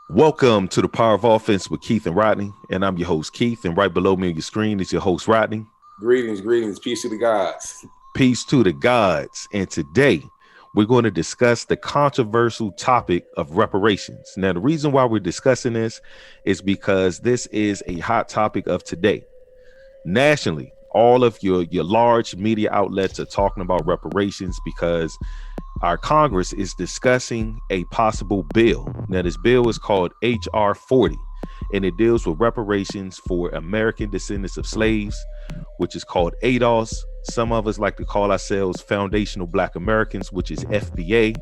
Welcome to the Power of Offense with Keith and Rodney, and I'm your host Keith, and right below me on your screen is your host Rodney. Greetings, peace to the gods. Peace to the gods, and today we're going to discuss the controversial topic of reparations. Now, the reason why we're discussing this is because this is a hot topic of today. Nationally, all of your large media outlets are talking about reparations because our Congress is discussing a possible bill. Now, this bill is called H.R.40, and it deals with reparations for American descendants of slaves, which is called ADOS. Some of us like to call ourselves Foundational Black Americans, which is FBA.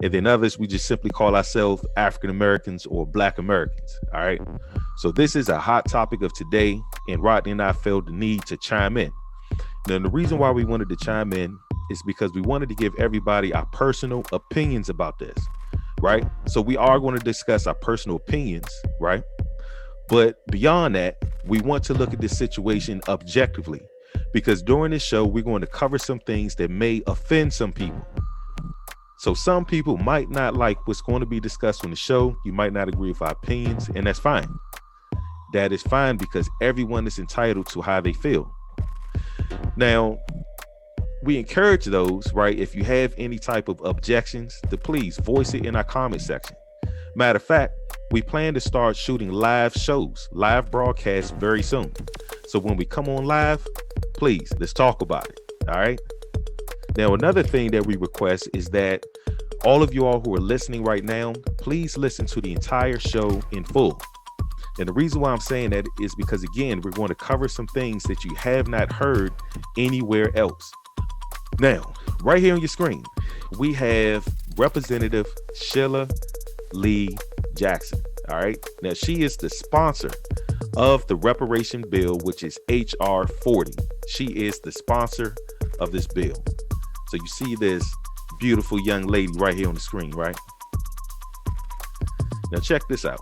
And then others, we just simply call ourselves African Americans or Black Americans. All right. So this is a hot topic of today, and Rodney and I felt the need to chime in. Now, the reason why we wanted to chime in is because we wanted to give everybody our personal opinions about this, right? So we are going to discuss our personal opinions, right? But beyond that, we want to look at this situation objectively, because during this show, we're going to cover some things that may offend some people. So some people might not like what's going to be discussed on the show. You might not agree with our opinions, and that's fine. That is fine because everyone is entitled to how they feel. Now, we encourage those, right? If you have any type of objections, to please voice it in our comment section. Matter of fact, we plan to start shooting live shows, live broadcasts very soon. So when we come on live, please, let's talk about it. All right. Now, another thing that we request is that all of you all who are listening right now, please listen to the entire show in full. And the reason why I'm saying that is because, again, we're going to cover some things that you have not heard anywhere else. Now, right here on your screen, we have Representative Sheila Lee Jackson. All right. Now, she is the sponsor of the Reparations Bill, which is H.R.40. She is the sponsor of this bill. So you see this beautiful young lady right here on the screen, right? Now, check this out.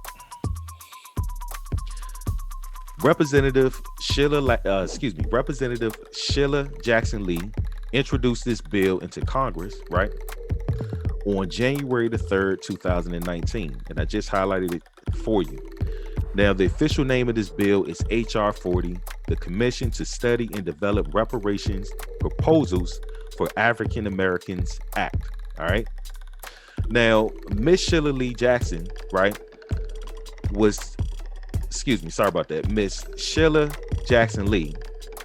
Representative Sheila Jackson Lee introduced this bill into Congress, right, on January the 3rd, 2019. And I just highlighted it for you. Now, the official name of this bill is H.R.40, the Commission to Study and Develop Reparations Proposals for African Americans Act. All right. Now, Miss Sheila Lee Jackson, right, Miss Sheila Jackson Lee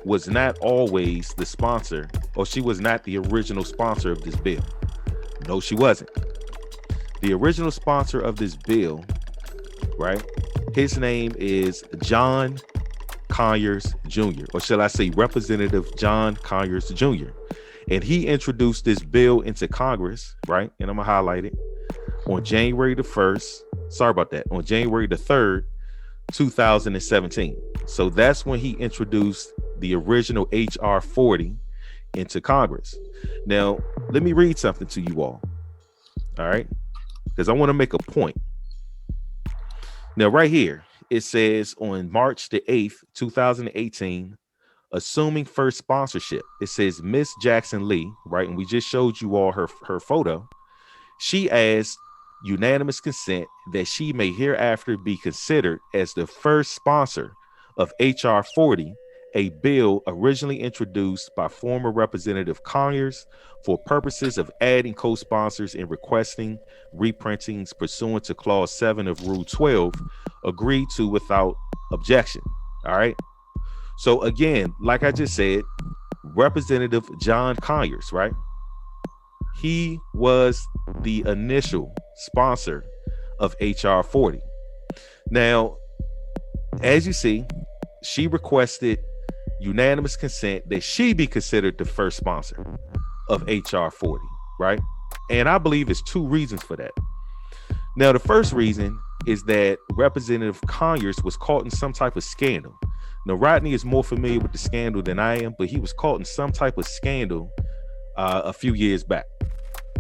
was not always the sponsor, or she was not the original sponsor of this bill. No, she wasn't. The original sponsor of this bill, right, his name is John Conyers Jr., or shall I say Representative John Conyers Jr. And he introduced this bill into Congress, right, and I'm going to highlight it, on January the 3rd, 2017. So that's when he introduced the original H.R.40 into Congress. Now, let me read something to you all right, because I want to make a point. Now, right here, it says on March the 8th, 2018, assuming first sponsorship, it says Miss Jackson Lee, right, and we just showed you all her photo. She asked unanimous consent that she may hereafter be considered as the first sponsor of H.R.40, a bill originally introduced by former Representative Conyers for purposes of adding co-sponsors and requesting reprintings pursuant to Clause 7 of Rule 12, agreed to without objection. All right. So again, like I just said, Representative John Conyers, right? He was the initial sponsor of H.R.40. Now, as you see, she requested unanimous consent that she be considered the first sponsor of H.R.40, right? And I believe there's two reasons for that. Now, the first reason is that Representative Conyers was caught in some type of scandal. Now, Rodney is more familiar with the scandal than I am, but he was caught in some type of scandal a few years back.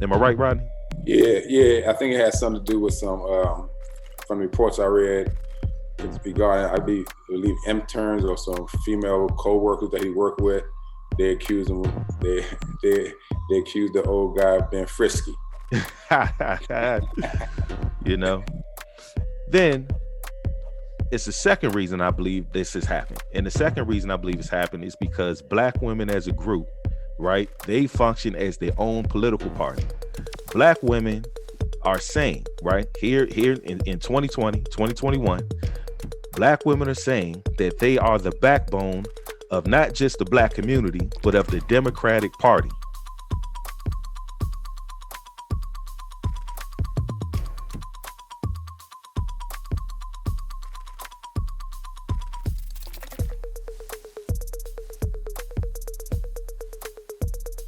Am I right, Rodney? Yeah. I think it has something to do with some from the reports I read regarding, I believe, interns or some female co-workers that he worked with. They accused him. They accused the old guy of being frisky. You know. Then it's the second reason I believe this has happened. And the second reason I believe it's happened is because black women as a group, right, they function as their own political party. Black women are saying, right, here in 2020, 2021, black women are saying that they are the backbone of not just the black community, but of the Democratic Party.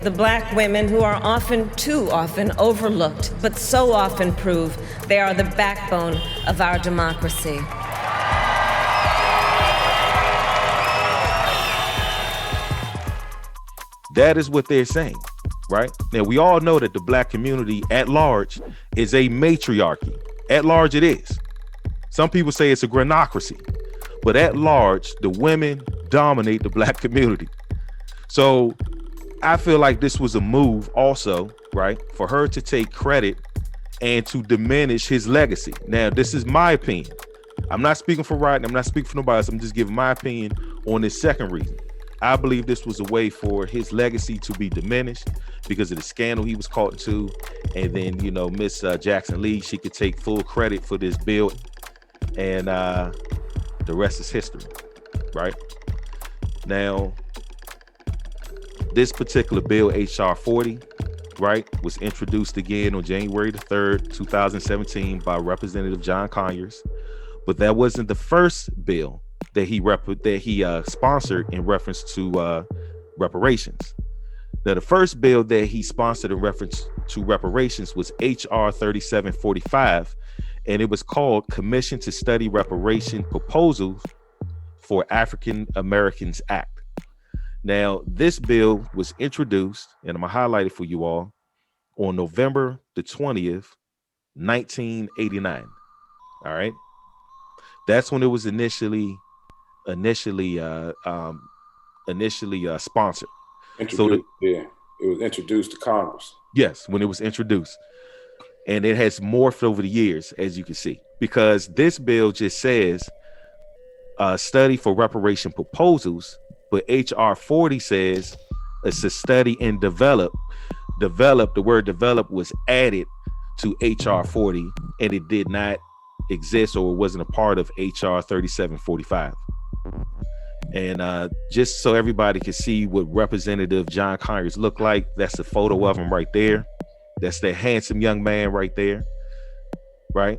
The black women who are often, too often, overlooked, but so often prove they are the backbone of our democracy. That is what they're saying, right? Now, we all know that the black community at large is a matriarchy. At large, it is. Some people say it's a granocracy, but at large, the women dominate the black community. So I feel like this was a move also, right, for her to take credit and to diminish his legacy. Now, this is my opinion. I'm not speaking for Rodney. I'm not speaking for nobody else. I'm just giving my opinion on this second reason. I believe this was a way for his legacy to be diminished because of the scandal he was caught into. And then, you know, Miss Jackson Lee, she could take full credit for this bill. And the rest is history, right? Now, this particular bill, H.R.40, right, was introduced again on January the 3rd, 2017 by Representative John Conyers. But that wasn't the first bill that he sponsored in reference to reparations. Now, the first bill that he sponsored in reference to reparations was H.R. 3745, and it was called Commission to Study Reparation Proposals for African Americans Act. Now, this bill was introduced, and I'm gonna highlight it for you all, on November the 20th, 1989. All right. That's when it was initially sponsored. Introduced, it was introduced to Congress. Yes, when it was introduced. And it has morphed over the years, as you can see, because this bill just says study for reparation proposals, but H.R.40 says it's a study and develop. The word develop was added to H.R.40, and it did not exist or wasn't a part of H.R. 3745. And just so everybody can see what Representative John Conyers looked like, that's a photo of him right there. That's that handsome young man right there, right?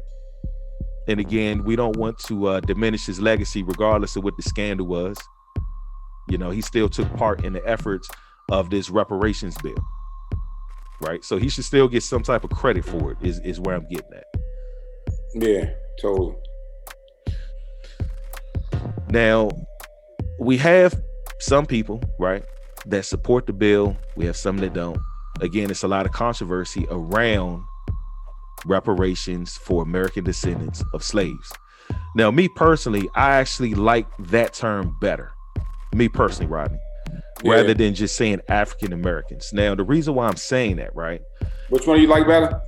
And again, we don't want to diminish his legacy regardless of what the scandal was. You know, he still took part in the efforts of this reparations bill, right? So he should still get some type of credit for it, is where I'm getting at. Yeah, totally. Now, we have some people, right, that support the bill. We have some that don't. Again, it's a lot of controversy around reparations for American descendants of slaves. Now, me personally, I actually like that term better. Me personally, Rodney, rather than just saying African Americans. Now, the reason why I'm saying that, right? Which one do you like better?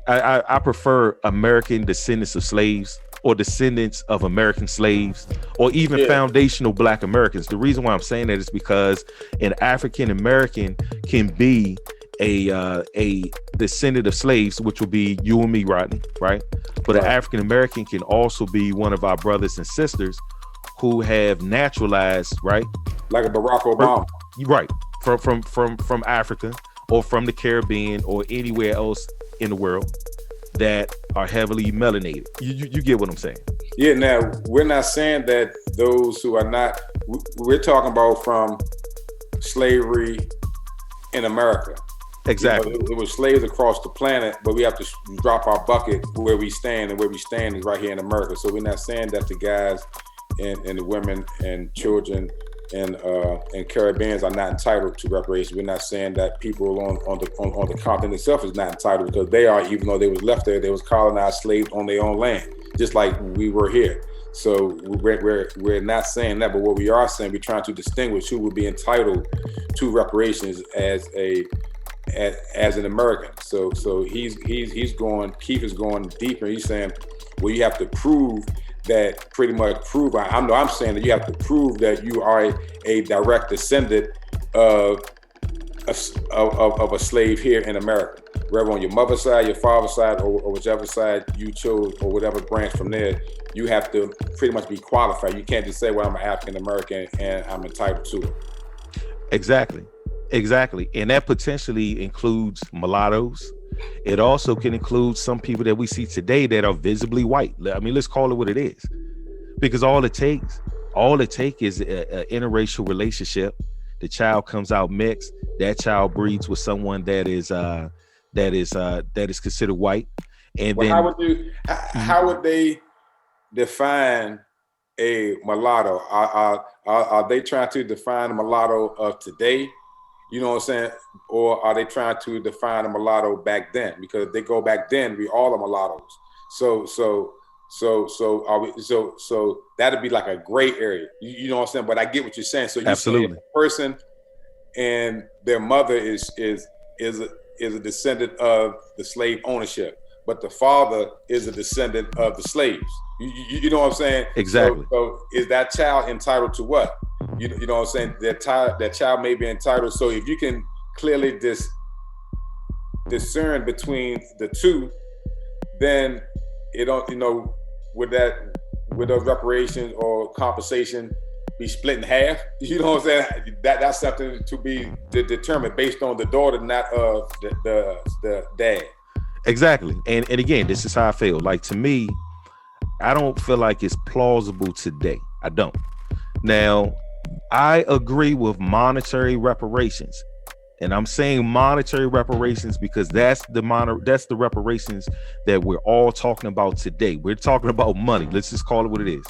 I prefer American descendants of slaves, or descendants of American slaves, or even foundational Black Americans. The reason why I'm saying that is because an African American can be a descendant of slaves, which will be you and me, Rodney, right? But an African American can also be one of our brothers and sisters who have naturalized, right? Like a Barack Obama. Right. From Africa or from the Caribbean or anywhere else in the world that are heavily melanated. You get what I'm saying? Yeah, now we're not saying that those who are not, we're talking about from slavery in America. Exactly. You know, it was slaves across the planet, but we have to drop our bucket where we stand, and where we stand is right here in America. So we're not saying that the guys and the women and children and Caribbeans are not entitled to reparations. We're not saying that people on the continent itself is not entitled, because they are, even though they was left there, they was colonized slaves on their own land, just like we were here. So we're not saying that, but what we are saying, we're trying to distinguish who would be entitled to reparations as an American. So Keith is going deeper. He's saying where you have to prove that, pretty much prove, I'm saying that you have to prove that you are a direct descendant of a slave here in America, whether on your mother's side, your father's side, or whichever side you chose, or whatever branch from there. You have to pretty much be qualified. You can't just say, well, I'm an African American and I'm entitled to it. Exactly. And that potentially includes mulattoes. It also can include some people that we see today that are visibly white. I mean, let's call it what it is, because all it takes is a interracial relationship. The child comes out mixed. That child breeds with someone that is considered white. And well, then how would they define a mulatto? Are they trying to define a mulatto of today? You know what I'm saying? Or are they trying to define a mulatto back then? Because if they go back then, we all are mulattoes. So that'd be like a gray area. You know what I'm saying? But I get what you're saying. So you're absolutely saying a person and their mother is a descendant of the slave ownership, but the father is a descendant of the slaves. You know what I'm saying? Exactly. So is that child entitled to what? You know what I'm saying? That child may be entitled. So if you can clearly discern between the two, then it don't, would those reparations or compensation be split in half? You know what I'm saying? That's something to be determined based on the daughter, not of the dad. Exactly. And again, this is how I feel. Like, to me, I don't feel like it's plausible today. I don't. Now, I agree with monetary reparations. And I'm saying monetary reparations because that's the reparations that we're all talking about today. We're talking about money. Let's just call it what it is.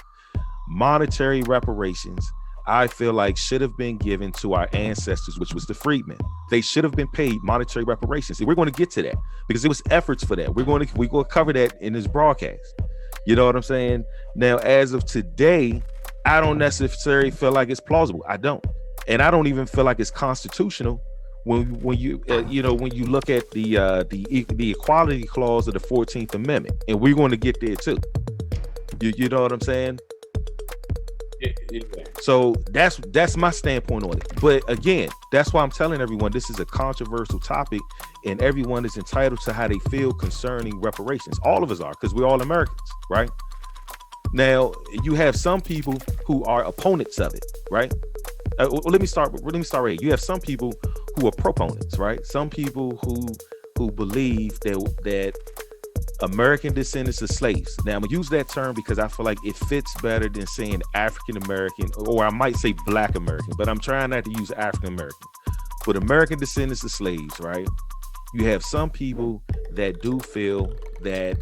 Monetary reparations, I feel like, should have been given to our ancestors, which was the freedmen. They should have been paid monetary reparations. We're going to get to that because there was efforts for that. We're going to cover that in this broadcast. You know what I'm saying? Now, as of today, I don't necessarily feel like it's plausible. I don't. And I don't even feel like it's constitutional when you look at the equality clause of the 14th Amendment. And we're going to get there too. You know what I'm saying? Yeah. So that's my standpoint on it. But again, that's why I'm telling everyone this is a controversial topic, and everyone is entitled to how they feel concerning reparations. All of us are, because we're all Americans, right? Now, you have some people who are opponents of it, right? Let me start right here. You have some people who are proponents, right? Some people who believe that American descendants of slaves. Now, I'm gonna use that term because I feel like it fits better than saying African American, or I might say Black American, but I'm trying not to use African American. But American descendants of slaves, right? You have some people that do feel that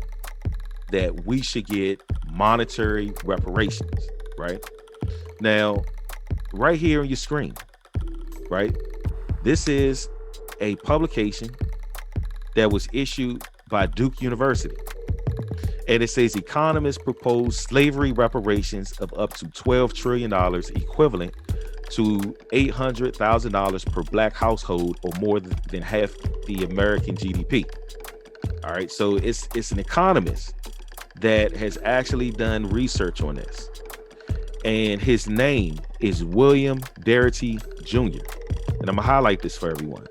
we should get monetary reparations, right? Now, right here on your screen, right? This is a publication that was issued by Duke University. And it says economists propose slavery reparations of up to $12 trillion, equivalent to $800,000 per Black household, or more than half the American GDP. All right, so it's an economist that has actually done research on this. And his name is William Darity Jr. And I'm gonna highlight this for everyone.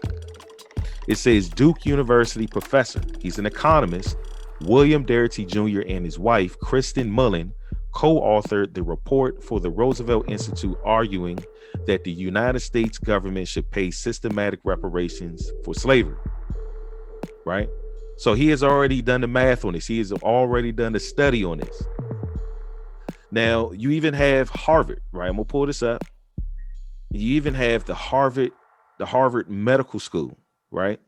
It says Duke University professor. He's an economist. William Darity Jr. and his wife, Kristen Mullen, co-authored the report for the Roosevelt Institute, arguing that the United States government should pay systematic reparations for slavery. Right? So he has already done the math on this. He has already done the study on this. Now, you even have Harvard, right? I'm gonna pull this up. You even have the Harvard Medical School, right?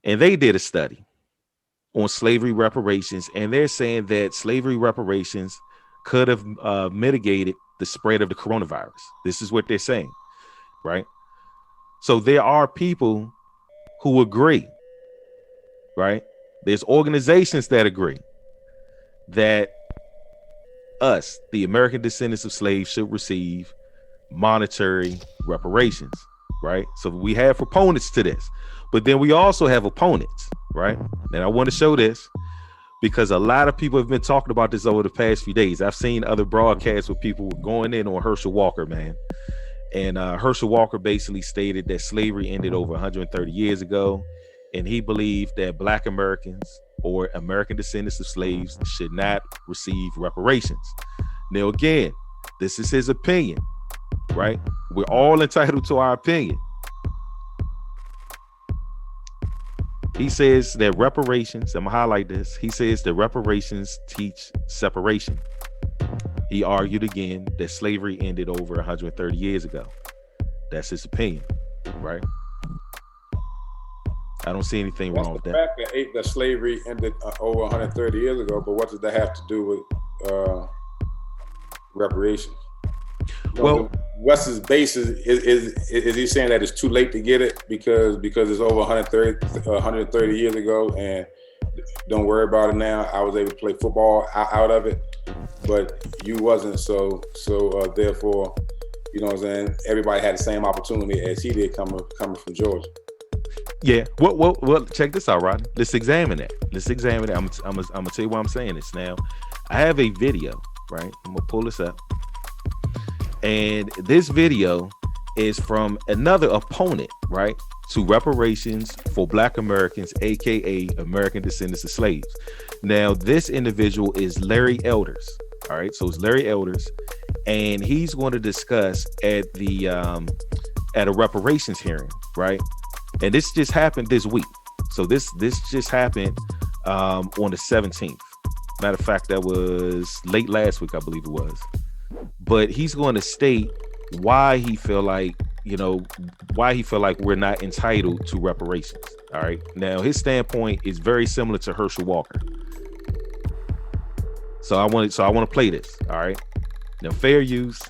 And they did a study on slavery reparations, and they're saying that slavery reparations could have mitigated the spread of the coronavirus. This is what they're saying, right? So there are people who agree, right? There's organizations that agree that us, the American descendants of slaves, should receive monetary reparations, right? So we have proponents to this, but then we also have opponents, right? And I want to show this. because a lot of people have been talking about this over the past few days. I've seen other broadcasts where people were going in on Herschel Walker, man. And Herschel Walker basically stated that slavery ended over 130 years ago. And he believed that Black Americans or American descendants of slaves should not receive reparations. Now, again, this is his opinion, right? We're all entitled to our opinion. He says that reparations, I'm gonna highlight this. He says that reparations teach separation. He argued again that slavery ended over 130 years ago. That's his opinion, right? I don't see anything wrong with that. That's the fact that slavery ended over 130 years ago, but what does that have to do with reparations? Well, what's his basis? Is he saying that it's too late to get it because it's over 130 years ago and don't worry about it now? I was able to play football out of it, but you wasn't, so therefore, you know what I'm saying, everybody had the same opportunity as he did coming from Georgia. Yeah. Well, check this out, Rodney. Let's examine that. I'm gonna tell you why I'm saying this. Now, I have a video, right? I'm gonna pull this up. And this video is from another opponent, right, to reparations for Black Americans, aka American descendants of slaves. Now, this individual is Larry Elders. All right, so it's Larry Elders, and he's going to discuss at a reparations hearing, right? And this just happened this week. So this just happened on the 17th. Matter of fact, that was late last week, I believe it was. But he's going to state why he feel like we're not entitled to reparations. All right. Now, his standpoint is very similar to Herschel Walker. So I want to play this. All right. Now, fair use.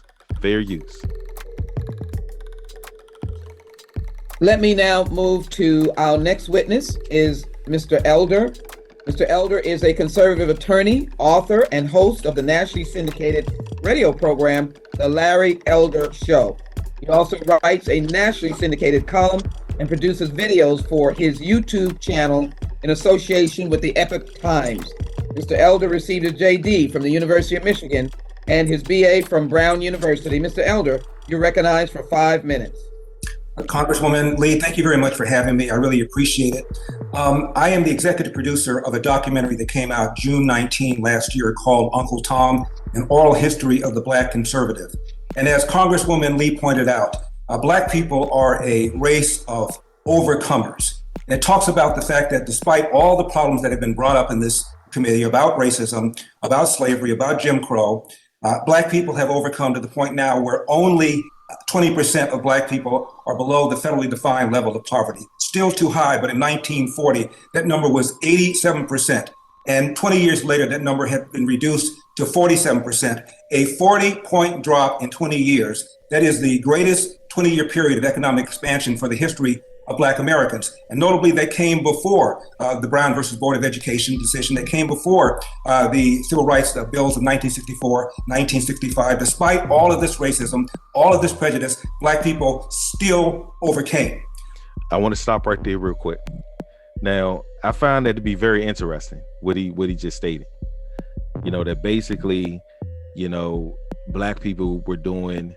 Let me now move to our next witness is Mr. Elder. Mr. Elder is a conservative attorney, author, and host of the nationally syndicated radio program, The Larry Elder Show. He also writes a nationally syndicated column and produces videos for his YouTube channel in association with the Epoch Times. Mr. Elder received a JD from the University of Michigan and his BA from Brown University. Mr. Elder, you're recognized for 5 minutes. Congresswoman Lee, thank you very much for having me. I really appreciate it. I am the executive producer of a documentary that came out June 19 last year called Uncle Tom, An Oral History of the Black Conservative. And as Congresswoman Lee pointed out, Black people are a race of overcomers. And it talks about the fact that despite all the problems that have been brought up in this committee about racism, about slavery, about Jim Crow, Black people have overcome to the point now where only 20% of Black people are below the federally defined level of poverty. Still too high, but in 1940, that number was 87%. And 20 years later, that number had been reduced to 47%, a 40-point drop in 20 years. That is the greatest 20-year period of economic expansion for the history of Black Americans. And notably, they came before the Brown versus Board of Education decision. They came before the Civil Rights Bills of 1964, 1965. Despite all of this racism, all of this prejudice, Black people still overcame. I want to stop right there real quick. Now, I found that to be very interesting, what he just stated. You know, that basically, you know, Black people were doing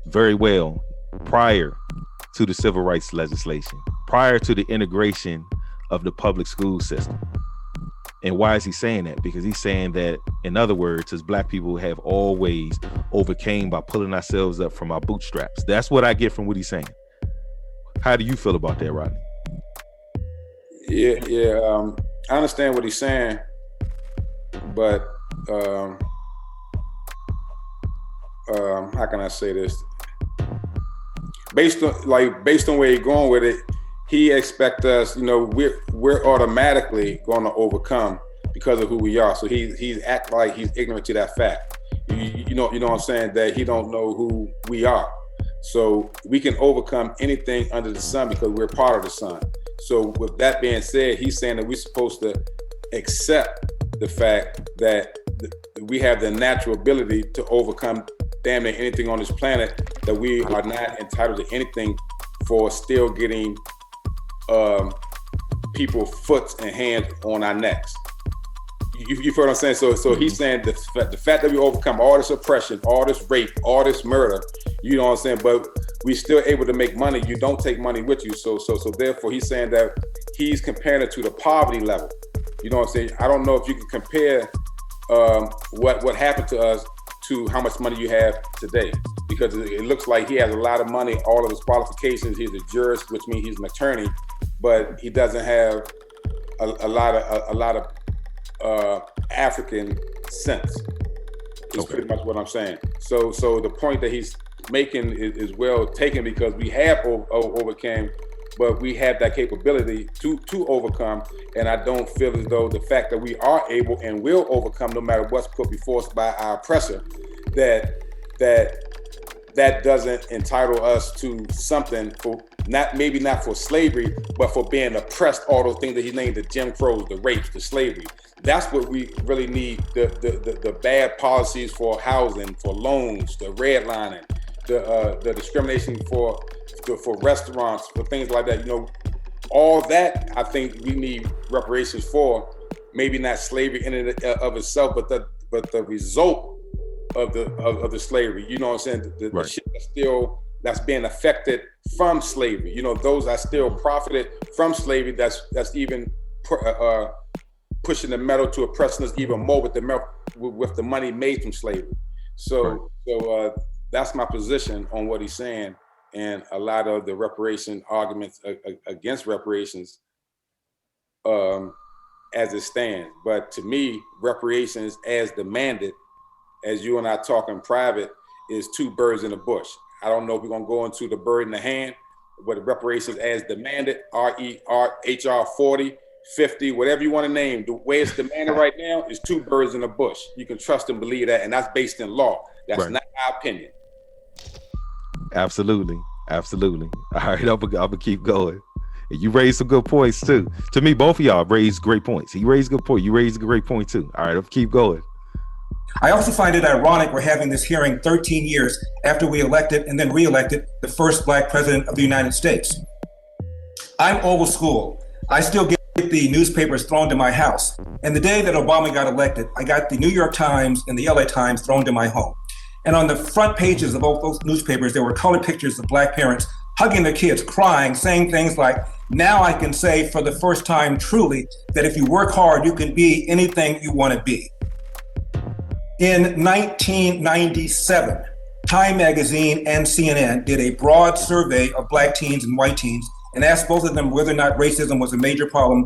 very well prior to the civil rights legislation, prior to the integration of the public school system. And why is he saying that? Because he's saying that, in other words, as Black people have always overcame by pulling ourselves up from our bootstraps. That's what I get from what he's saying. How do you feel about that, Rodney? Yeah. I understand what he's saying, but how can I say this? Based on where he's going with it, he expects us, you know, we're automatically going to overcome because of who we are. So he's act like he's ignorant to that fact. You know what I'm saying, that he don't know who we are. So we can overcome anything under the sun because we're part of the sun. So with that being said, he's saying that we're supposed to accept the fact that we have the natural ability to overcome damn near anything on this planet, that we are not entitled to anything for still getting people foot and hands on our necks. You feel what I'm saying? So he's saying the fact that we overcome all this oppression, all this rape, all this murder, you know what I'm saying? But we still able to make money. You don't take money with you. So therefore he's saying that he's comparing it to the poverty level. You know what I'm saying? I don't know if you can compare what happened to us to how much money you have today, because it looks like he has a lot of money, all of his qualifications. He's a jurist, which means he's an attorney, but he doesn't have a lot of African sense. Is pretty much what I'm saying. So the point that he's making is well taken, because we have overcame, but we have that capability to overcome. And I don't feel as though the fact that we are able and will overcome no matter what's put before us by our oppressor, that doesn't entitle us to something for maybe not for slavery, but for being oppressed, all those things that he named, the Jim Crows, the rapes, the slavery. That's what we really need, the bad policies for housing, for loans, the redlining, the discrimination for restaurants, for things like that. You know, all that I think we need reparations for. Maybe not slavery in and of itself, but the result of the slavery. You know what I'm saying? The shit that's being affected from slavery. You know, those that still profited from slavery. That's even pushing the metal to oppressing us even more with the money made from slavery. So that's my position on what he's saying, and a lot of the reparation arguments against reparations as it stands. But to me, reparations as demanded, as you and I talk in private, is two birds in the bush. I don't know if we're gonna go into the bird in the hand, but the reparations as demanded, H.R.40, 50, whatever you want to name, the way it's demanded right now is two birds in a bush. You can trust and believe that, and that's based in law. That's not our opinion. Absolutely. All right, I'm gonna keep going. And you raised some good points too. To me, both of y'all raised great points. He raised a good point. You raised a great point too. All right, I'll keep going. I also find it ironic we're having this hearing 13 years after we elected and then re-elected the first Black president of the United States. I'm old school. I still get the newspapers thrown to my house. And the day that Obama got elected, I got the New York Times and the LA Times thrown to my home. And on the front pages of both those newspapers, there were colored pictures of Black parents hugging their kids, crying, saying things like, "Now I can say for the first time truly that if you work hard, you can be anything you want to be." In 1997, Time Magazine and CNN did a broad survey of Black teens and white teens and asked both of them whether or not racism was a major problem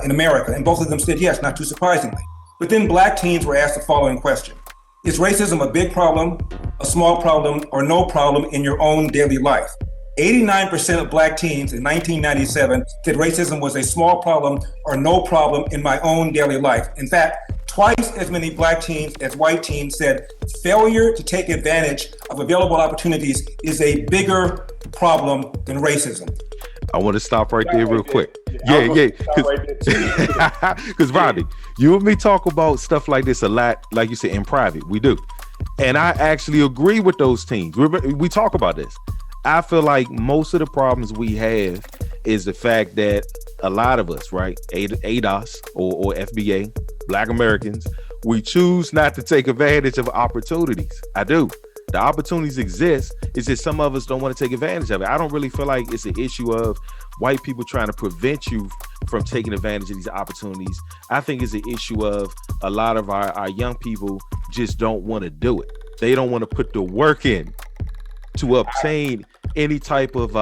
in America. And both of them said yes, not too surprisingly. But then Black teens were asked the following question: is racism a big problem, a small problem, or no problem in your own daily life? 89% of Black teens in 1997 said racism was a small problem or no problem in my own daily life. In fact, twice as many Black teens as white teens said failure to take advantage of available opportunities is a bigger problem than racism. I want to stop right there real quick. Yeah. Because Rodney, you and me talk about stuff like this a lot, like you said, in private. We do. And I actually agree with those teams. We talk about this. I feel like most of the problems we have is the fact that a lot of us, right, ADOS or FBA, Black Americans, we choose not to take advantage of opportunities. I do. The opportunities exist. It's just some of us don't want to take advantage of it. I don't really feel like it's an issue of white people trying to prevent you from taking advantage of these opportunities. I think it's an issue of a lot of our young people just don't want to do it. They don't want to put the work in to obtain any type of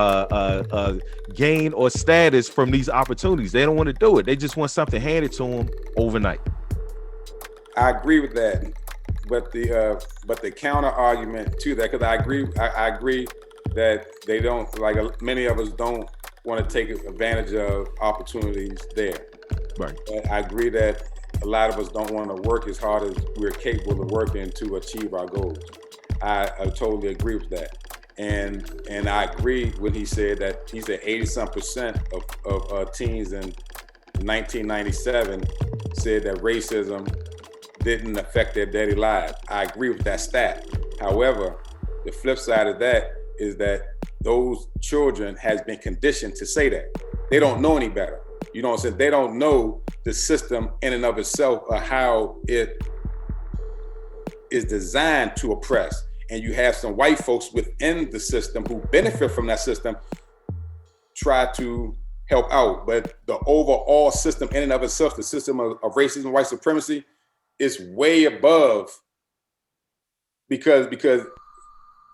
gain or status from these opportunities. They don't want to do it. They just want something handed to them overnight. I agree with that, but the counter argument to that, because I agree that they don't, like many of us don't want to take advantage of opportunities there. Right. And I agree that a lot of us don't want to work as hard as we're capable of working to achieve our goals. I totally agree with that. And I agree when he said 80-some% of teens in 1997 said that racism didn't affect their daily lives. I agree with that stat. However, the flip side of that is that those children has been conditioned to say that. They don't know any better. You know what I'm saying? They don't know the system in and of itself, or how it is designed to oppress. And you have some white folks within the system who benefit from that system, try to help out. But the overall system in and of itself, the system of racism, white supremacy, is way above, because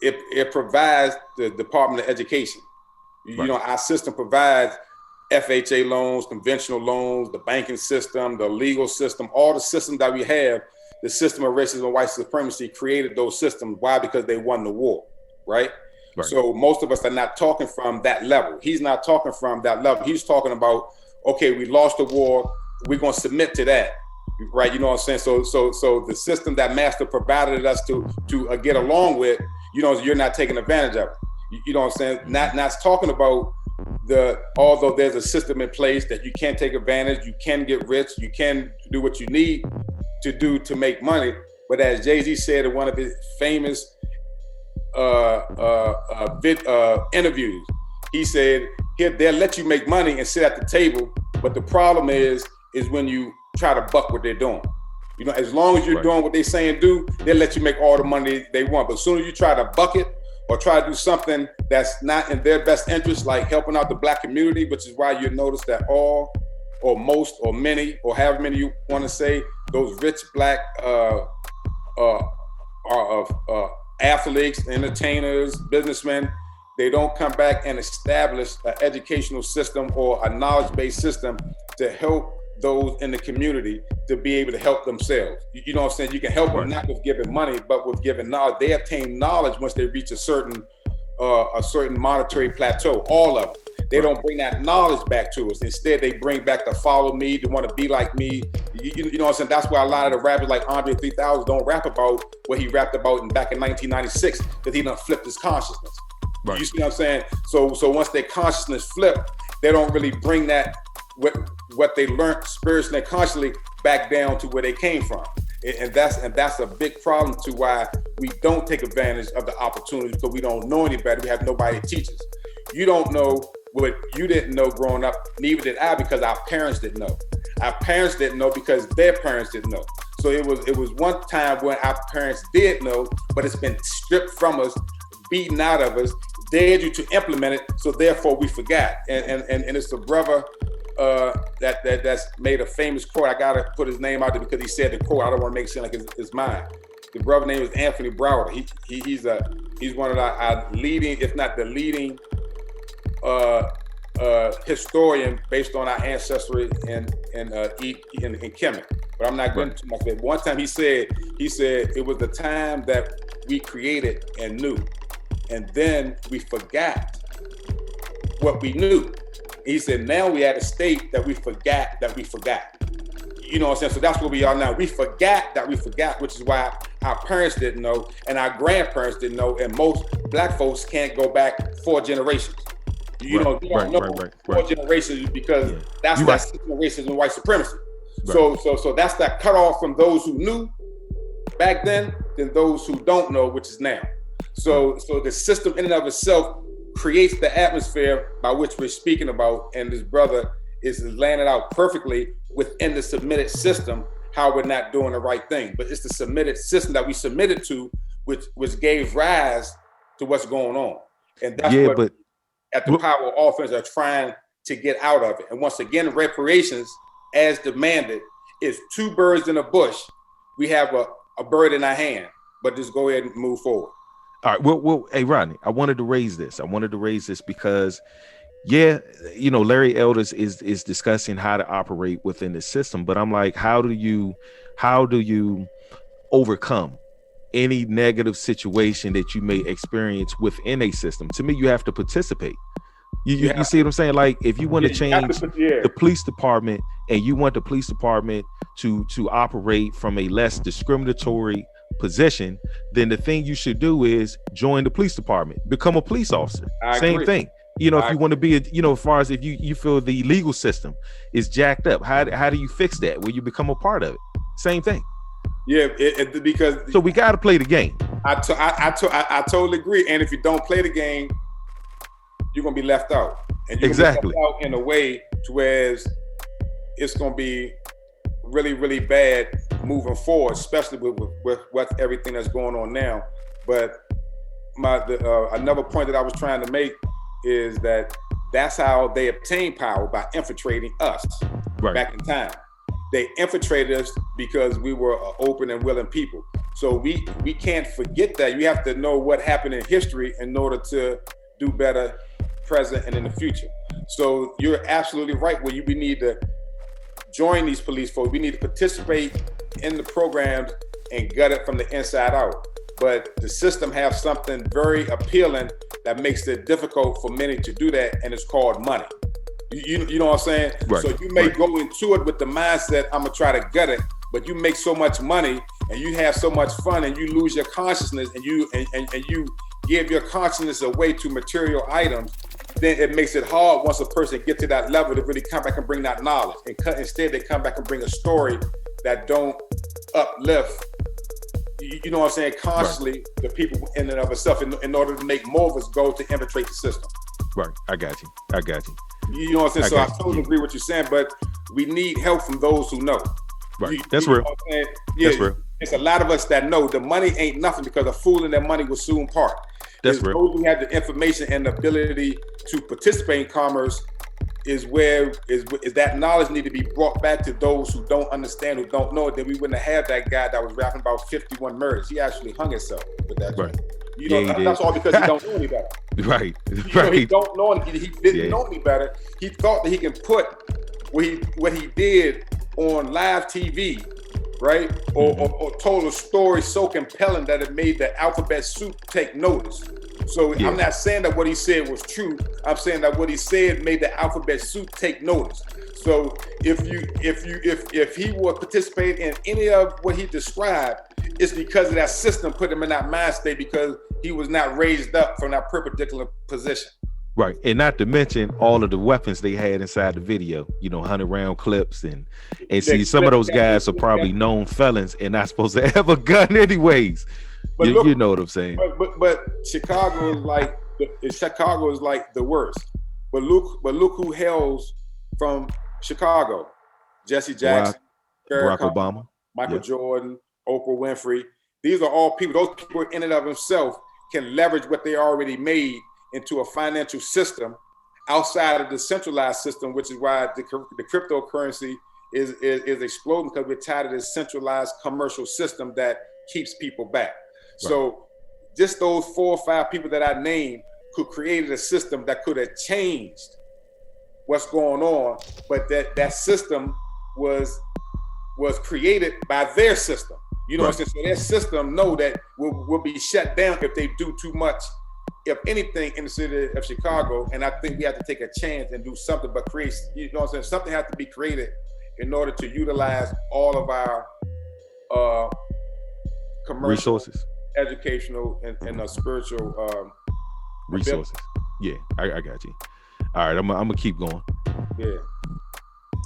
it provides the Department of Education. You know, our system provides FHA loans, conventional loans, the banking system, the legal system, all the systems that we have. The system of racism and white supremacy created those systems. Why? Because they won the war, right? So most of us are not talking from that level. He's not talking from that level. He's talking about, okay, we lost the war, we're gonna submit to that, right? You know what I'm saying? So the system that Master provided us to get along with, you know, you're not taking advantage of it. You know what I'm saying? Not talking about although there's a system in place that you can take advantage, you can get rich, you can do what you need to do to make money. But as Jay-Z said in one of his famous interviews, he said, they'll let you make money and sit at the table, but the problem is when you try to buck what they're doing. You know, as long as you're doing what they say and do, they'll let you make all the money they want. But as soon as you try to buck it, or try to do something that's not in their best interest, like helping out the Black community, which is why you notice that all, or most, or many, or however many you want to say, those rich Black athletes, entertainers, businessmen, they don't come back and establish an educational system or a knowledge-based system to help those in the community to be able to help themselves. You know what I'm saying? You can help them not with giving money, but with giving knowledge. They obtain knowledge once they reach a certain monetary plateau, all of them. They don't bring that knowledge back to us. Instead, they bring back the follow me, to want to be like me. You know what I'm saying? That's why a lot of the rappers like Andre 3000 don't rap about what he rapped about back in 1996, because he done flipped his consciousness. You see what I'm saying? So once their consciousness flip, they don't really bring that, what they learned spiritually and consciously, back down to where they came from. And that's a big problem to why we don't take advantage of the opportunity, because we don't know any better. We have nobody to teach us. You don't know what you didn't know growing up, neither did I, because our parents didn't know. Our parents didn't know because their parents didn't know. So it was one time when our parents did know, but it's been stripped from us, beaten out of us, dared you to implement it, so therefore we forgot. And it's the brother that's made a famous quote. I gotta put his name out there because he said the quote. I don't want to make it seem like it's mine. The brother name is Anthony Browder. He's one of our leading, if not the leading, historian based on our ancestry in Kemet. But I'm not going too much. But one time he said it was the time that we created and knew, and then we forgot what we knew. He said, now we at a state that we forgot that we forgot. You know what I'm saying? So that's where we are now. We forgot that we forgot, which is why our parents didn't know and our grandparents didn't know, and most Black folks can't go back 4 generations. You don't know 4 generations, because that's that system of racism and white supremacy. So that's that cutoff from those who knew back then than those who don't know, which is now. So the system in and of itself creates the atmosphere by which we're speaking about, and this brother is laying it out perfectly within the submitted system, how we're not doing the right thing. But it's the submitted system that we submitted to, which gave rise to what's going on. And that's what at the power of offense are trying to get out of it. And once again, reparations, as demanded, is 2 birds in a bush. We have a bird in our hand, but just go ahead and move forward. All right. Well, hey, Rodney, I wanted to raise this because, Larry Elders is discussing how to operate within the system. But I'm like, how do you overcome any negative situation that you may experience within a system? To me, you have to participate. You see what I'm saying? Like, if you want to change the police department, and you want the police department to operate from a less discriminatory position, then the thing you should do is join the police department, become a police officer. Same thing. If you want to be as far as if you feel the legal system is jacked up, how do you fix that? Will you become a part of it? Same thing. Yeah, because so we got to play the game. I totally agree. And if you don't play the game, you're gonna be left out. And you're gonna be left out in a way to where it's going to be really, really bad moving forward, especially with everything that's going on now. But another point that I was trying to make is that's how they obtained power, by infiltrating us back in time. They infiltrated us because we were open and willing people. So we can't forget that. You have to know what happened in history in order to do better present and in the future. So you're absolutely right. We need to join these police folks. We need to participate in the programs and gut it from the inside out. But the system has something very appealing that makes it difficult for many to do that, and it's called money. You know what I'm saying? Right. So you may go into it with the mindset, I'm gonna try to gut it, but you make so much money and you have so much fun and you lose your consciousness and you give your consciousness away to material items, then it makes it hard once a person gets to that level to really come back and bring that knowledge. Instead, they come back and bring a story that don't uplift, you know what I'm saying, consciously the people in and of itself in order to make more of us go to infiltrate the system. Right. I got you. You know what I'm saying? So I totally agree with what you're saying, but we need help from those who know. Right. That's real. Yeah, that's real. It's a lot of us that know the money ain't nothing, because a fool in that money will soon part. That's real. Those who have the information and the ability to participate in commerce is that knowledge need to be brought back to those who don't understand, who don't know it. Then we wouldn't have that guy that was rapping about 51 murders. He actually hung himself with that. Right. You know, that's all because he don't know any better. Right. He don't know. He didn't know any better. He thought that he can put what he did on live TV, right? Or told a story so compelling that it made the alphabet soup take notice. So I'm not saying that what he said was true. I'm saying that what he said made the alphabet soup take notice. So if he was participating in any of what he described, it's because of that system put him in that mind state, because he was not raised up from that perpendicular position. Right. And not to mention all of the weapons they had inside the video, 100-round clips and see, some of those guys are probably known felons and not supposed to have a gun anyways. But you know what I'm saying? But Chicago is like the worst. But look who hails from Chicago: Jesse Jackson, Barack Obama, Michael Jordan, Oprah Winfrey. These are all people. Those people in and of themselves can leverage what they already made into a financial system outside of the centralized system, which is why the cryptocurrency is exploding, because we're tired of this centralized commercial system that keeps people back. Right. So just those 4 or 5 people that I named could create a system that could have changed what's going on, but that system was created by their system. You know what I'm saying? So their system know that will be shut down if they do too much, if anything, in the city of Chicago. And I think we have to take a chance and do something, but create, you know what I'm saying? Something has to be created in order to utilize all of our commercial, resources, educational, and spiritual resources. Ability. Yeah, I got you. All right, I'm gonna keep going. Yeah.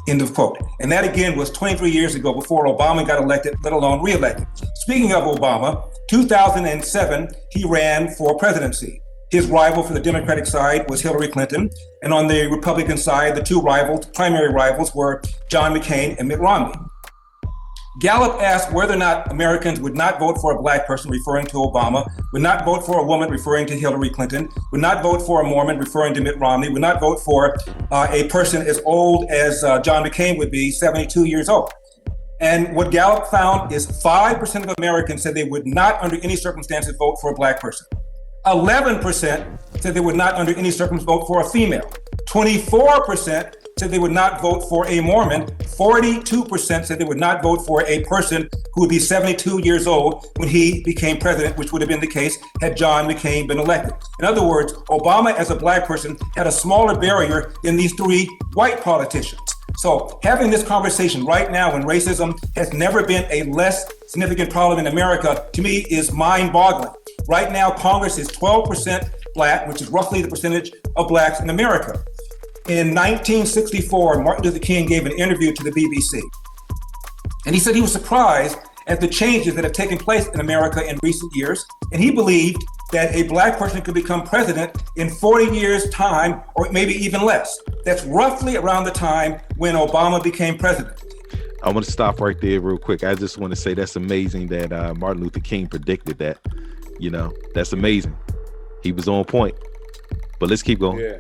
End of quote. And that again was 23 years ago, before Obama got elected, let alone reelected. Speaking of Obama, 2007, he ran for presidency. His rival for the Democratic side was Hillary Clinton. And on the Republican side, the two primary rivals were John McCain and Mitt Romney. Gallup asked whether or not Americans would not vote for a Black person, referring to Obama, would not vote for a woman, referring to Hillary Clinton, would not vote for a Mormon, referring to Mitt Romney, would not vote for a person as old as John McCain would be, 72 years old. And what Gallup found is 5% of Americans said they would not, under any circumstances, vote for a Black person. 11% said they would not, under any circumstances, vote for a female. 24% said they would not vote for a Mormon. 42% said they would not vote for a person who would be 72 years old when he became president, which would have been the case had John McCain been elected. In other words, Obama as a Black person had a smaller barrier than these 3 white politicians. So having this conversation right now, when racism has never been a less significant problem in America, to me is mind-boggling. Right now, Congress is 12% Black, which is roughly the percentage of Blacks in America. In 1964, Martin Luther King gave an interview to the BBC. And he said he was surprised at the changes that have taken place in America in recent years. And he believed that a black person could become president in 40 years' time, or maybe even less. That's roughly around the time when Obama became president. I want to stop right there real quick. I just want to say that's amazing that Martin Luther King predicted that. You know, that's amazing. He was on point. But let's keep going. Yeah.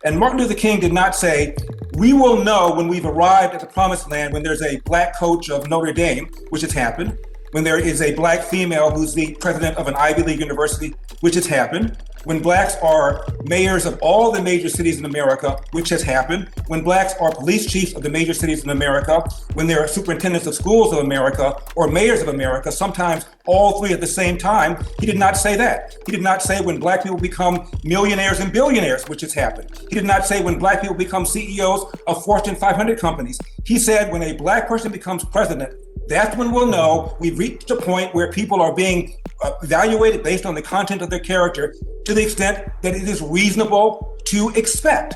And Martin Luther King did not say, we will know when we've arrived at the promised land when there's a black coach of Notre Dame, which has happened, when there is a black female who's the president of an Ivy League university, which has happened, when blacks are mayors of all the major cities in America, which has happened, when blacks are police chiefs of the major cities in America, when there are superintendents of schools of America or mayors of America, sometimes all three at the same time. He did not say that. He did not say when black people become millionaires and billionaires, which has happened. He did not say when black people become CEOs of Fortune 500 companies. He said when a black person becomes president, that's when we'll know we've reached a point where people are being evaluated based on the content of their character to the extent that it is reasonable to expect.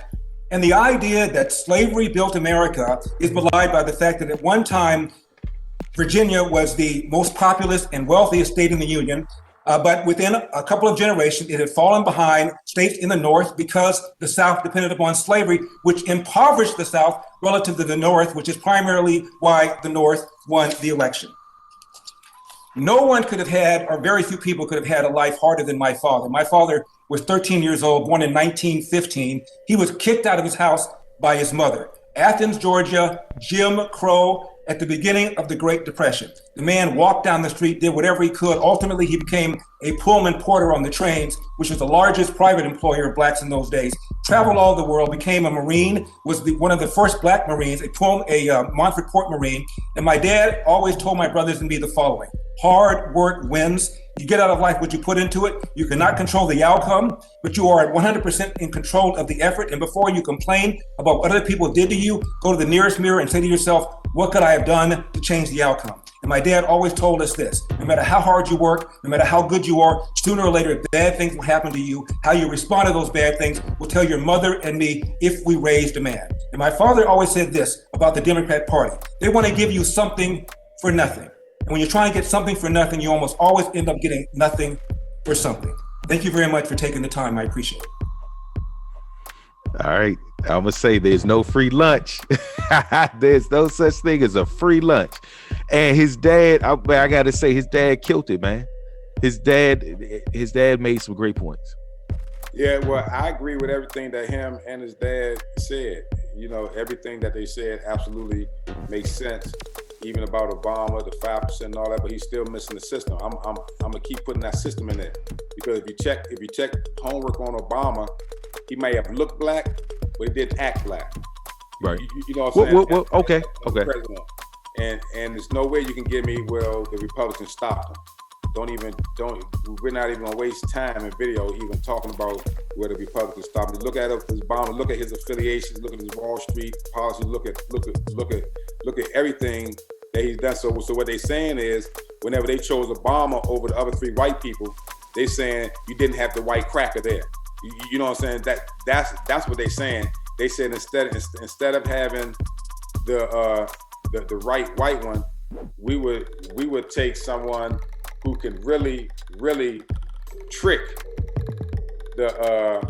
And the idea that slavery built America is belied by the fact that at one time, Virginia was the most populous and wealthiest state in the Union. But within a couple of generations, it had fallen behind states in the North because the South depended upon slavery, which impoverished the South relative to the North, which is primarily why the North won the election. No one could have had, or very few people could have had a life harder than my father. My father was 13 years old, born in 1915. He was kicked out of his house by his mother. Athens, Georgia, Jim Crow, at the beginning of the Great Depression. The man walked down the street, did whatever he could. Ultimately, he became a Pullman porter on the trains, which was the largest private employer of blacks in those days. Traveled all over the world, became a Marine, was one of the first black Marines, a Montford Port Marine. And my dad always told my brothers and me the following: hard work wins. You get out of life what you put into it. You cannot control the outcome, but you are 100% in control of the effort. And before you complain about what other people did to you, go to the nearest mirror and say to yourself, what could I have done to change the outcome? And my dad always told us this: no matter how hard you work, no matter how good you are, sooner or later, bad things will happen to you. How you respond to those bad things will tell your mother and me if we raised a man. And my father always said this about the Democrat Party: they want to give you something for nothing. And when you're trying to get something for nothing, you almost always end up getting nothing for something. Thank you very much for taking the time. I appreciate it. All right. I'm going to say there's no free lunch. There's no such thing as a free lunch. And his dad, I got to say, his dad killed it, man. His dad made some great points. Yeah, well, I agree with everything that him and his dad said. You know, everything that they said absolutely makes sense. Even about Obama, the 5% and all that, but he's still missing the system. I'm gonna keep putting that system in there, because if you check homework on Obama, he may have looked black, but he didn't act black. Right. You know what I'm saying? Okay. President. And there's no way you can give me, well, the Republicans stopped him. We're not even gonna waste time in video even talking about where the Republicans stopped him. Look at his Obama, look at his affiliations, look at his Wall Street policy, look at everything that he's done. So what they're saying is, whenever they chose Obama over the other three white people, they saying you didn't have the white cracker there. You know what I'm saying? That's what they're saying. They said instead of having the right white one, we would take someone who can really trick the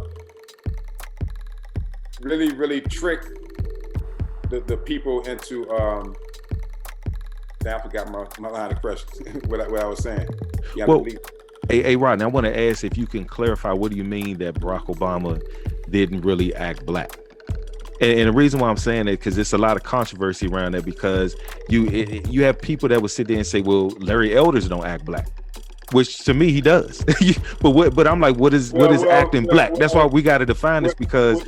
people into I forgot my line of questions. what I was saying. Well, hey, Rodney, I want to ask if you can clarify, what do you mean that Barack Obama didn't really act black? And the reason why I'm saying that, because there's a lot of controversy around that, because you have people that would sit there and say, well, Larry Elders don't act black, which to me he does. but I'm like, what is acting black? That's why we got to define this, because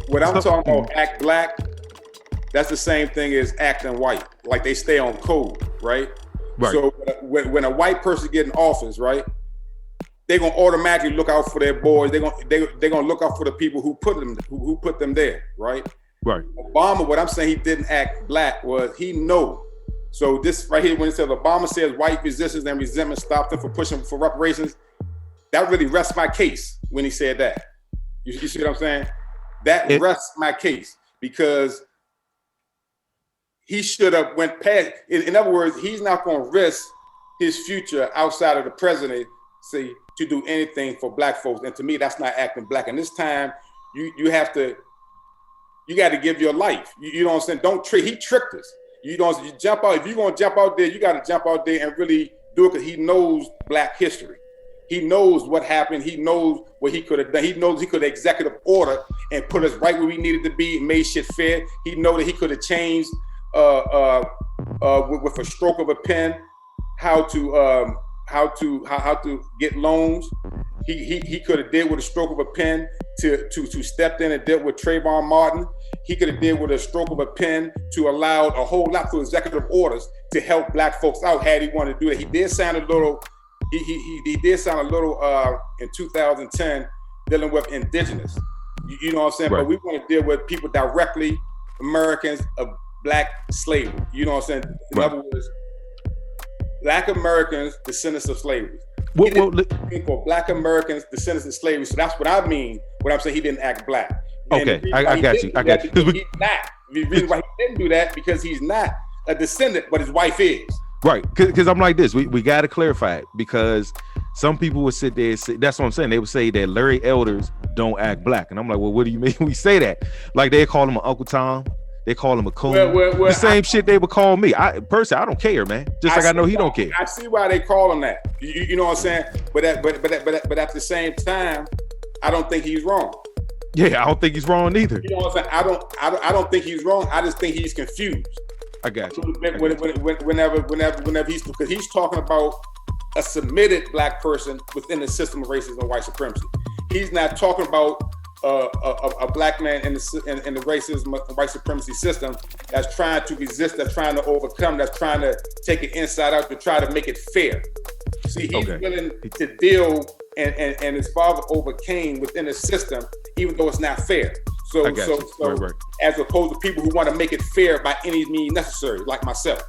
what I'm talking about, act black, that's the same thing as acting white. Like, they stay on code, right? Right. So when a white person get in office, right, they're gonna automatically look out for their boys. They're gonna look out for the people who put them there, right? Right. Obama, what I'm saying he didn't act black was he know. So this right here, when it says Obama says white resistance and resentment stopped him for pushing for reparations, that really rests my case when he said that. You see what I'm saying? That rests my case, because he should have went past. In other words, he's not going to risk his future outside of the presidency to do anything for black folks. And to me, that's not acting black. And this time, you got to give your life. You know what I'm saying? He tricked us. You jump out. If you're going to jump out there, you got to jump out there and really do it, because he knows black history. He knows what happened. He knows what he could have done. He knows he could have executive order and put us right where we needed to be, made shit fair. He know that he could have changed with a stroke of a pen how to get loans. He could have did with a stroke of a pen to step in and deal with Trayvon Martin. He could have did with a stroke of a pen to allow a whole lot through executive orders to help black folks out had he wanted to do that. He did sound a little. He did sound a little in 2010 dealing with indigenous. You know what I'm saying? Right. But we want to deal with people directly, Americans of black slavery. You know what I'm saying? In other words, black Americans, descendants of slavery. For black Americans, descendants of slavery. So that's what I mean when I'm saying he didn't act black. Okay, I got you. He's not. The reason why he didn't do that, because he's not a descendant, but his wife is. Right, because I'm like this. We got to clarify it, because some people would sit there and say, that's what I'm saying. They would say that Larry Elders don't act black, and I'm like, well, what do you mean we say that? Like they call him an Uncle Tom, they call him a coon. The same shit they would call me. I don't care, man. Just like I know he don't care. I see why they call him that. You know what I'm saying? But at the same time, I don't think he's wrong. Yeah, I don't think he's wrong either. You know what I'm saying? I don't think he's wrong. I just think he's confused. I got you. Whenever because he's talking about a submitted black person within the system of racism and white supremacy. He's not talking about a black man in the racism and white supremacy system that's trying to resist, that's trying to overcome, that's trying to take it inside out to try to make it fair. See, he's willing to deal, and his father overcame within the system, even though it's not fair. So right. As opposed to people who want to make it fair by any means necessary, like myself.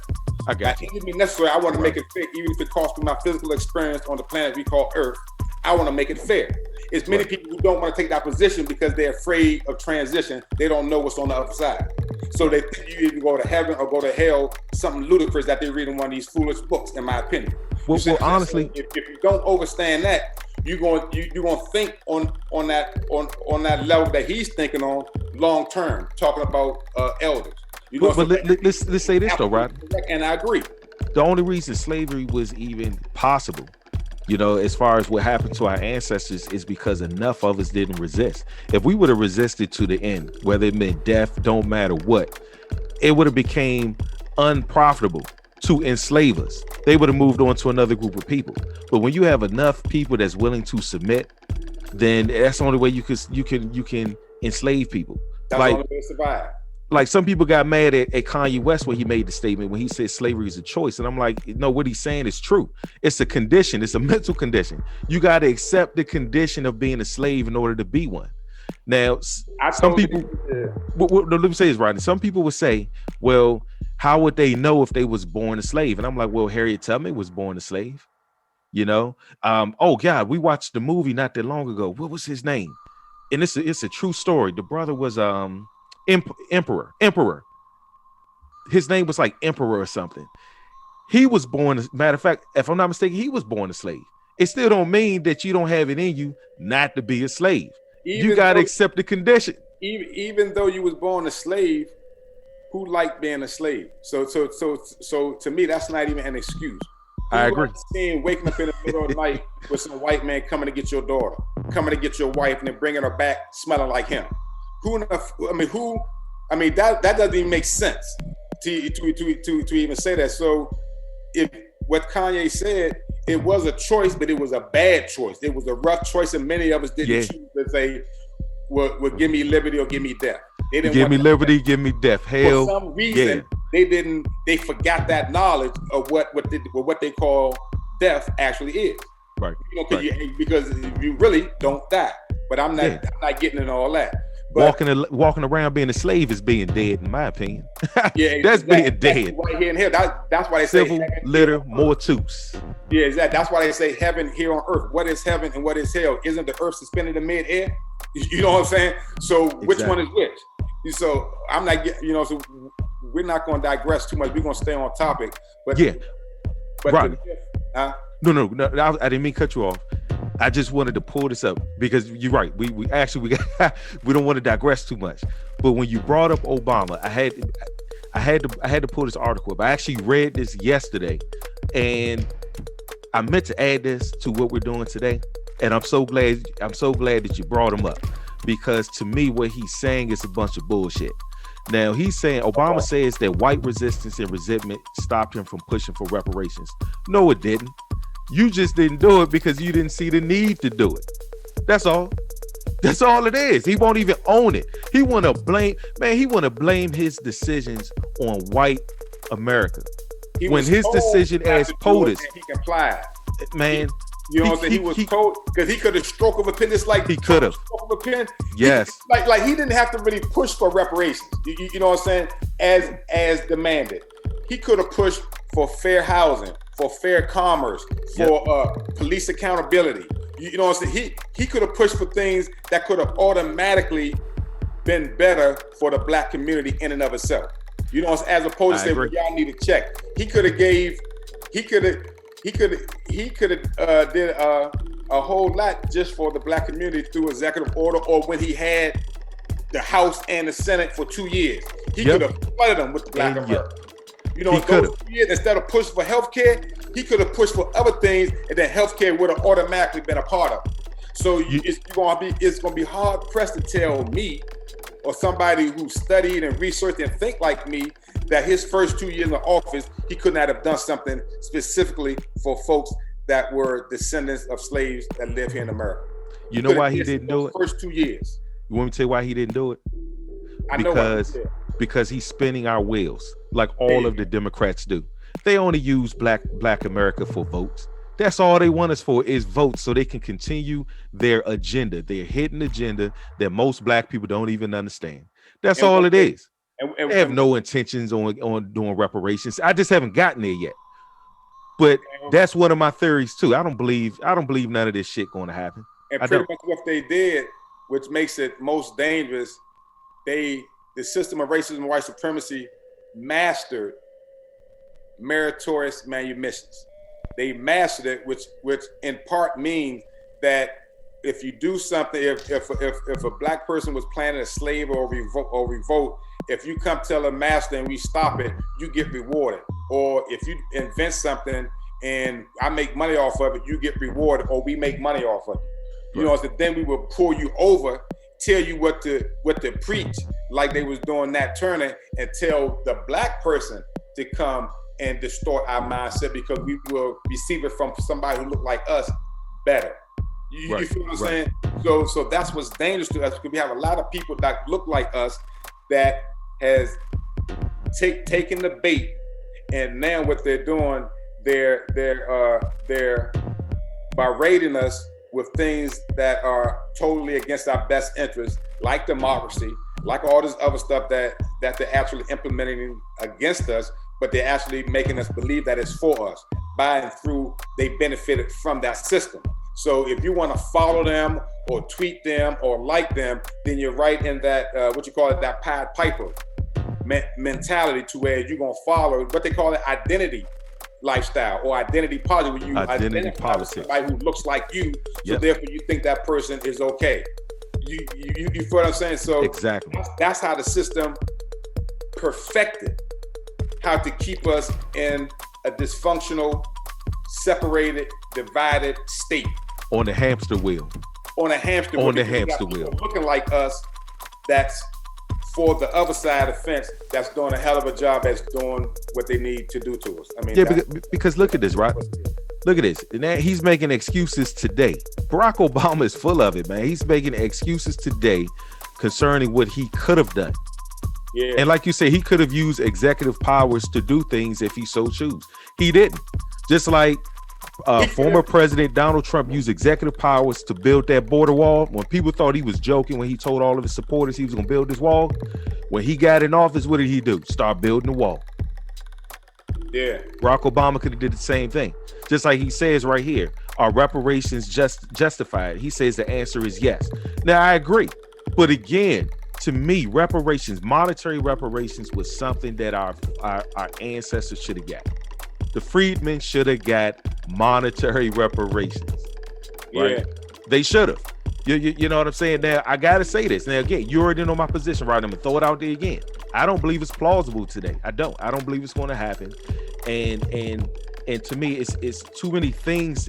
I got by any means necessary, I want to make it fair, even if it costs me my physical experience on the planet we call Earth. I want to make it fair. It's many people who don't want to take that position because they're afraid of transition. They don't know what's on the other side. So they think you either go to heaven or go to hell, something ludicrous that they read in one of these foolish books, in my opinion. Well, honestly, if you don't understand that, you're going to think on that level that he's thinking on long term, talking about elders. You know, but let's say this though, right? And I agree. The only reason slavery was even possible, you know, as far as what happened to our ancestors, is because enough of us didn't resist. If we would have resisted to the end, whether it meant death, don't matter what, it would have became unprofitable to enslave us. They would have moved on to another group of people. But when you have enough people that's willing to submit, then that's the only way you can enslave people. That's the only way to survive. Like some people got mad at Kanye West when he made the statement when he said slavery is a choice. And I'm like, no, what he's saying is true. It's a condition. It's a mental condition. You got to accept the condition of being a slave in order to be one. Now, some people, let me say this, Rodney. Some people would say, well, how would they know if they was born a slave? And I'm like, well, Harriet Tubman was born a slave. You know? Oh, God, we watched the movie not that long ago. What was his name? And it's a true story. The brother was Emperor. His name was like Emperor or something. He was born, matter of fact, if I'm not mistaken, he was born a slave. It still don't mean that you don't have it in you not to be a slave. You got to accept the condition. Even though you was born a slave, who liked being a slave? So to me, that's not even an excuse. I agree. Seeing waking up in the middle of the night with some white man coming to get your daughter, coming to get your wife, and then bringing her back smelling like him. That doesn't even make sense to even say that. So if what Kanye said, it was a choice, but it was a bad choice. It was a rough choice, and many of us didn't choose to say, well, give me liberty or give me death. They didn't give me liberty, give me death. Hell, for some reason, they forgot that knowledge of what they call death actually is. Right. You know, because you really don't die. But I'm not getting into all that. But walking around being a slave is being dead, in my opinion. Yeah, that's being dead. Right here and here. That's why they say civil litter mortuus. Yeah, exactly. That's why they say heaven here on earth. What is heaven and what is hell? Isn't the earth suspended in mid-air? You know what I'm saying? So which one is which? So I'm not getting, you know, so we're not going to digress too much. We're going to stay on topic. But yeah, but right. Huh? No, I didn't mean to cut you off. I just wanted to pull this up because you're right. We actually we don't want to digress too much. But when you brought up Obama, I had to pull this article up. I actually read this yesterday, and I meant to add this to what we're doing today. And I'm so glad that you brought him up, because to me what he's saying is a bunch of bullshit. Now he's saying Obama says that white resistance and resentment stopped him from pushing for reparations. No, it didn't. You just didn't do it because you didn't see the need to do it. That's all. That's all it is. He won't even own it. He want to blame his decisions on white America. When his decision as POTUS, he complied. Man, you know what I'm saying? He was told, because he could have stroked of a pen, just like he could have. Stroke of a pen. Yes. Like he didn't have to really push for reparations. You know what I'm saying? As demanded, he could have pushed for fair housing, for fair commerce, for police accountability. You know what I'm saying? He could have pushed for things that could have automatically been better for the black community in and of itself. You know, as opposed to saying, well, y'all need to check. He could have did a whole lot just for the black community through executive order, or when he had the House and the Senate for 2 years. He could have flooded them with the black America. You know, those 2 years, instead of pushing for healthcare, he could have pushed for other things, and then healthcare would have automatically been a part of it. So it's gonna be hard pressed to tell me, or somebody who studied and researched and think like me, that his first 2 years in office, he could not have done something specifically for folks that were descendants of slaves that live here in America. You know why he didn't do it? First 2 years. You want me to tell you why he didn't do it? Because he's spinning our wheels like all of the Democrats do. They only use black America for votes. That's all they want us for, is votes, so they can continue their agenda, their hidden agenda that most black people don't even understand. That's all it is. They have no intentions on doing reparations. I just haven't gotten there yet. But that's one of my theories too. I don't believe none of this shit going to happen. And pretty much what they did, which makes it most dangerous, the system of racism and white supremacy mastered meritorious manumissions. They mastered it, which in part means that if you do something, if a black person was planning a slave or revolt, if you come tell a master and we stop it, you get rewarded. Or if you invent something and I make money off of it, you get rewarded, or we make money off of it. You know, so then we will pull you over, tell you what to preach, like they was doing Nat Turner, and tell the black person to come and distort our mindset because we will receive it from somebody who look like us better. You feel what I'm saying? So that's what's dangerous to us, because we have a lot of people that look like us that has taken the bait, and now what they're doing, they're berating us with things that are totally against our best interests, like democracy, like all this other stuff that they're actually implementing against us, but they're actually making us believe that it's for us. By and through, they benefited from that system. So if you want to follow them or tweet them or like them, then you're right in that, that Pied Piper mentality, to where you're going to follow what they call it identity lifestyle or identity politics, where you identify with somebody who looks like you, so therefore you think that person is okay. You feel what I'm saying? So exactly, that's how the system perfected how to keep us in a dysfunctional, separated, divided state. On the hamster wheel. On a hamster wheel. On the hamster wheel. Looking like us, that's for the other side of the fence, that's doing a hell of a job at doing what they need to do to us. I mean, because look at this, right? Look at this. And he's making excuses today. Barack Obama is full of it, man. He's making excuses today concerning what he could have done. Yeah. And like you say, he could have used executive powers to do things if he so choose. He didn't. Just like former President Donald Trump used executive powers to build that border wall. When people thought he was joking, when he told all of his supporters he was going to build this wall, when he got in office, what did he do? Start building the wall. Yeah. Barack Obama could have did the same thing. Just like he says right here, are reparations justified? He says the answer is yes. Now, I agree. But again, to me, reparations, monetary reparations, was something that our ancestors should have got. The freedmen should have got monetary reparations. Right? Yeah. They should have. You know what I'm saying? Now, I got to say this. Now, again, you already know my position, right? I'm going to throw it out there again. I don't believe it's plausible today. I don't believe it's going to happen. And to me, it's too many things.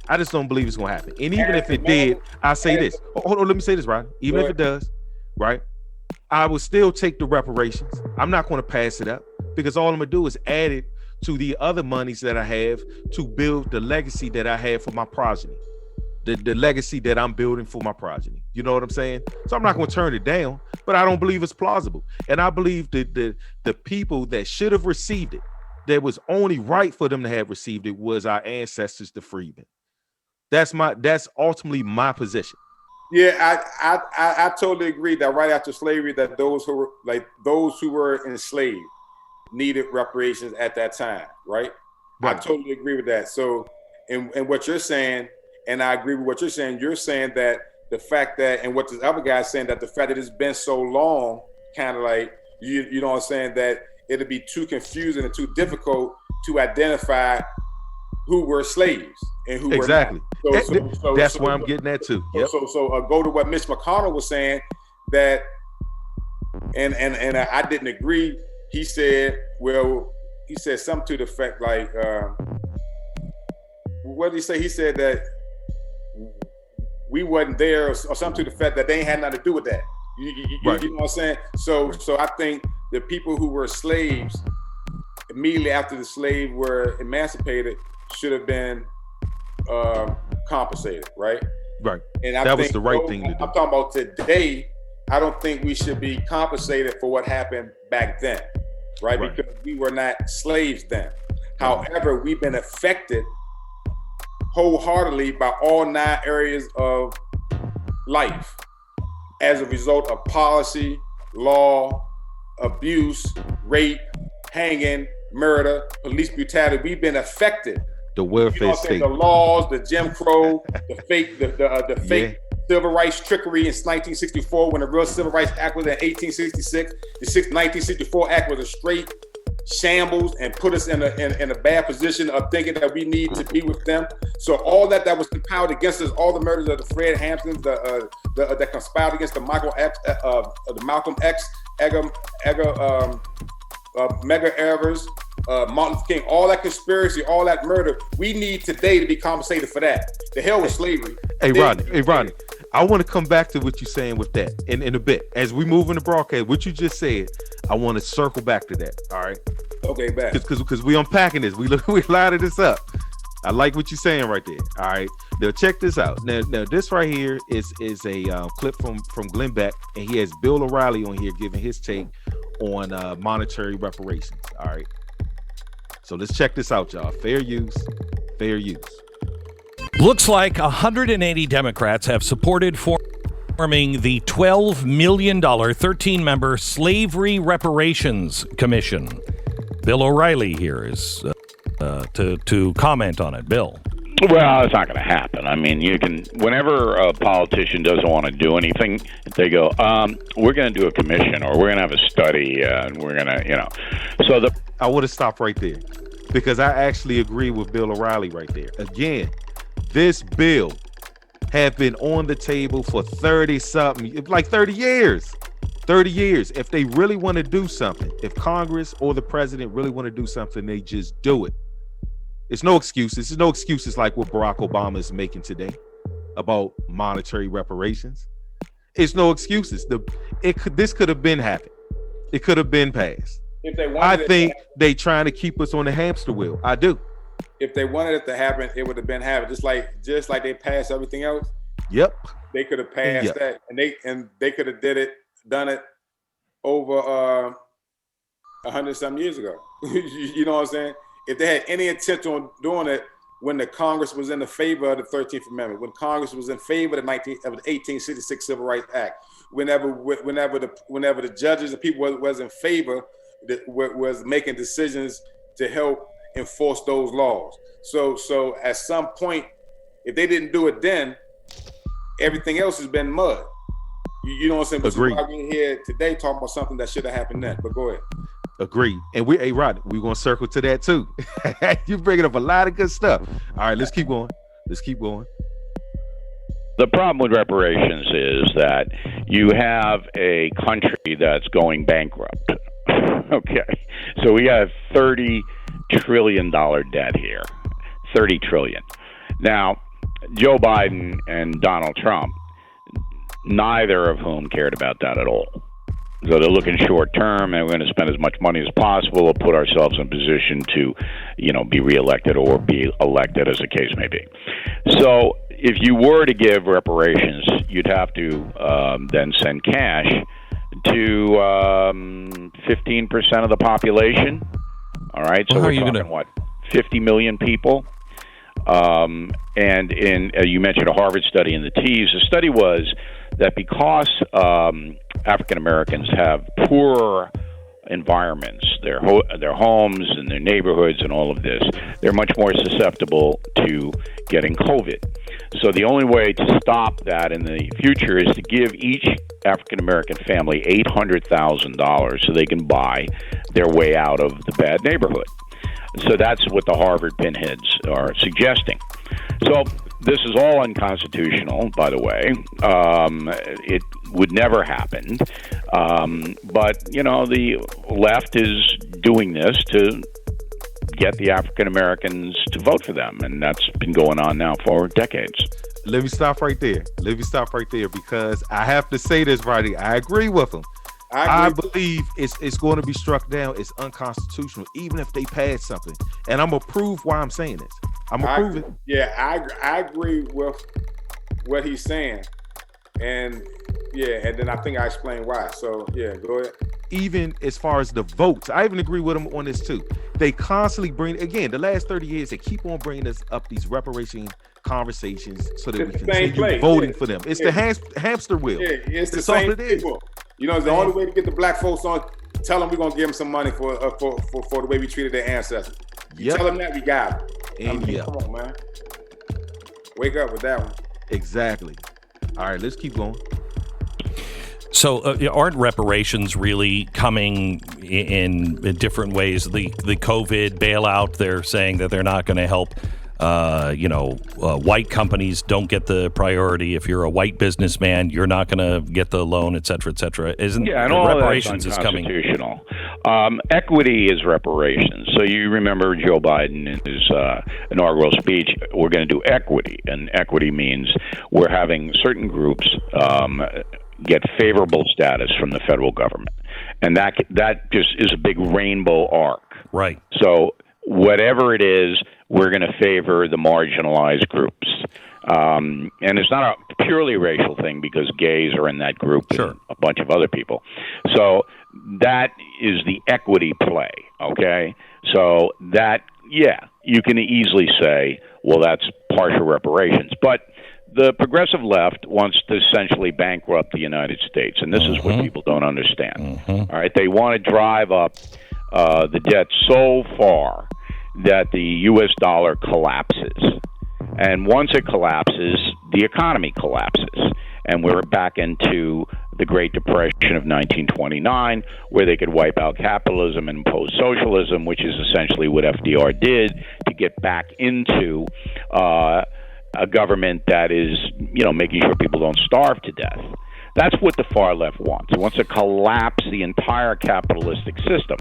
I just don't believe it's going to happen. And even if it did, I say this. Hold on, let me say this, right? Even if it does, right? I will still take the reparations. I'm not going to pass it up because all I'm going to do is add it to the other monies that I have to build the legacy that I have for my progeny. The legacy that I'm building for my progeny. You know what I'm saying? So I'm not going to turn it down, but I don't believe it's plausible. And I believe that the people that should have received it, that was only right for them to have received it, was our ancestors, the freedmen. That's ultimately my position. Yeah, I totally agree that right after slavery, that those who were enslaved needed reparations at that time, right? I totally agree with that. So, and what you're saying, and I agree with what you're saying that the fact that, and what this other guy's saying, that the fact that it's been so long, kind of like, you know what I'm saying, that it'd be too confusing and too difficult to identify who were slaves and who exactly. were not. So that's where I'm getting at too. Yep. So go to what Mitch McConnell was saying, that, and I didn't agree. He said something to the effect like, what did he say? He said that we wasn't there, or something to the fact that they ain't had nothing to do with that. You know what I'm saying? So I think the people who were slaves immediately after the slaves were emancipated should have been compensated, right? Right. And that was the right thing to do. I'm talking about today. I don't think we should be compensated for what happened back then, right? Because we were not slaves then. However, we've been affected wholeheartedly by all 9 areas of life as a result of policy, law, abuse, rape, hanging, murder, police brutality. We've been affected. The welfare state, the laws, the Jim Crow, the fake civil rights trickery in 1964, when the real Civil Rights Act was in 1866. The 1964 Act was a straight shambles and put us in a bad position of thinking that we need to be with them. So all that was compiled against us, all the murders of the Fred Hamptons, that conspired against the Malcolm X, Medgar Evers, Martin Luther King, all that conspiracy, all that murder. We need today to be compensated for that. The hell with slavery. Hey Rodney, I want to come back to what you're saying with that in a bit. As we move in the broadcast, what you just said, I want to circle back to that. All right. Okay, back. Because we unpacking this. We lighted this up. I like what you're saying right there. All right. Now check this out. Now this right here is a clip from Glenn Beck, and he has Bill O'Reilly on here giving his take on monetary reparations. All right. So let's check this out, y'all. Fair use. Looks like 180 Democrats have supported forming the $12 million 13-member Slavery Reparations Commission. Bill O'Reilly here is to comment on it. Bill. Well, it's not going to happen. I mean, whenever a politician doesn't want to do anything, they go, we're going to do a commission, or we're going to have a study, and we're going to, So I would have stopped right there, because I actually agree with Bill O'Reilly right there. Again, this bill have been on the table for 30-something, like 30 years. 30 years. If they really want to do something, if Congress or the president really want to do something, they just do it. It's no excuses. There's no excuses like what Barack Obama is making today about monetary reparations. It's no excuses. This could have been happened. It could have been passed. I think they trying to keep us on the hamster wheel. I do. If they wanted it to happen, it would have been happened. Just like they passed everything else. Yep. They could have passed that, and they could have done it over 100-some years ago. You know what I'm saying? If they had any intent on doing it when the Congress was in the favor of the 13th Amendment, when Congress was in favor of the 1866 Civil Rights Act, whenever the judges and people was in favor, was making decisions to help enforce those laws. So at some point, if they didn't do it then, everything else has been mud. You know what I'm saying? But Agreed. we're here today talking about something that should have happened then. But go ahead. Agreed. And hey, Rod, we're gonna circle to that too. You're bringing up a lot of good stuff. All right, let's keep going. Let's keep going. The problem with reparations is that you have a country that's going bankrupt. Okay, so we have $30 trillion debt here. 30 trillion. Now, Joe Biden and Donald Trump, neither of whom cared about that at all. So they're looking short term, and we're going to spend as much money as possible to put ourselves in a position to, be reelected or be elected, as the case may be. So if you were to give reparations, you'd have to then send cash to 15% of the population. All right, so we're talking 50 million people. And you mentioned a Harvard study in the T's. The study was that because African Americans have poorer environments, their homes and their neighborhoods and all of this, they're much more susceptible to getting COVID. So the only way to stop that in the future is to give each African American family $800,000 so they can buy their way out of the bad neighborhood. So that's what the Harvard pinheads are suggesting. So this is all unconstitutional, by the way. It would never happen. But, the left is doing this to get the African Americans to vote for them. And that's been going on now for decades. Let me stop right there. Because I have to say this, Roddy. I agree with him. I believe it's going to be struck down. It's unconstitutional, even if they pass something. And I'm going to prove why I'm saying this. I'm going to prove it. Yeah, I agree with what he's saying. And then I think I explained why. So, go ahead. Even as far as the votes, I even agree with him on this too. They constantly the last 30 years, they keep on bringing us up these reparation conversations so that we continue voting for them. It's the hamster wheel. Yeah, it's the same people. It's the only way to get the black folks on. Tell them we're gonna give them some money for the way we treated their ancestors. You tell them that, we got them. Come on, man. Wake up with that one. Exactly. All right, let's keep going. So aren't reparations really coming in different ways? The COVID bailout, they're saying that they're not going to help. White companies don't get the priority. If you're a white businessman, you're not going to get the loan, et cetera, et cetera. And all reparations is coming. Equity is reparations. So you remember Joe Biden in his inaugural speech, we're going to do equity. And equity means we're having certain groups get favorable status from the federal government. And that just is a big rainbow arc. Right. So whatever it is, we're going to favor the marginalized groups. And it's not a purely racial thing because gays are in that group and a bunch of other people. So that is the equity play, okay? So that, you can easily say, well, that's partial reparations. But the progressive left wants to essentially bankrupt the United States, and this is what people don't understand. All right, they want to drive up the debt so far that the U.S. dollar collapses. And once it collapses, the economy collapses. And we're back into the Great Depression of 1929, where they could wipe out capitalism and impose socialism, which is essentially what FDR did to get back into a government that is, making sure people don't starve to death. That's what the far left wants. It wants to collapse the entire capitalistic system.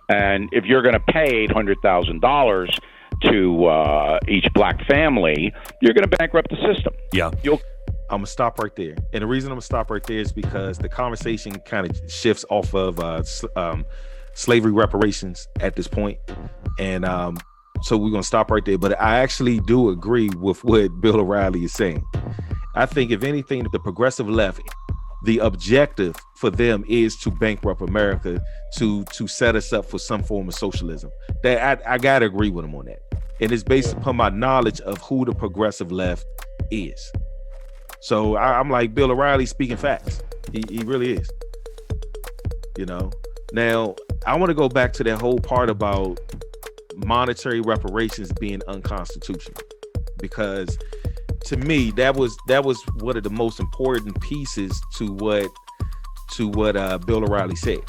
And if you're going to pay $800,000 to each black family, you're going to bankrupt the system. Yeah. I'm going to stop right there. And the reason I'm going to stop right there is because the conversation kind of shifts off of slavery reparations at this point. And so we're going to stop right there. But I actually do agree with what Bill O'Reilly is saying. I think, if anything, the progressive left, the objective for them is to bankrupt America, to set us up for some form of socialism. That I gotta agree with him on that. And it's based upon my knowledge of who the progressive left is. So I'm like, Bill O'Reilly speaking facts. He really is. Now I want to go back to that whole part about monetary reparations being unconstitutional, because to me, that was one of the most important pieces to what Bill O'Reilly said.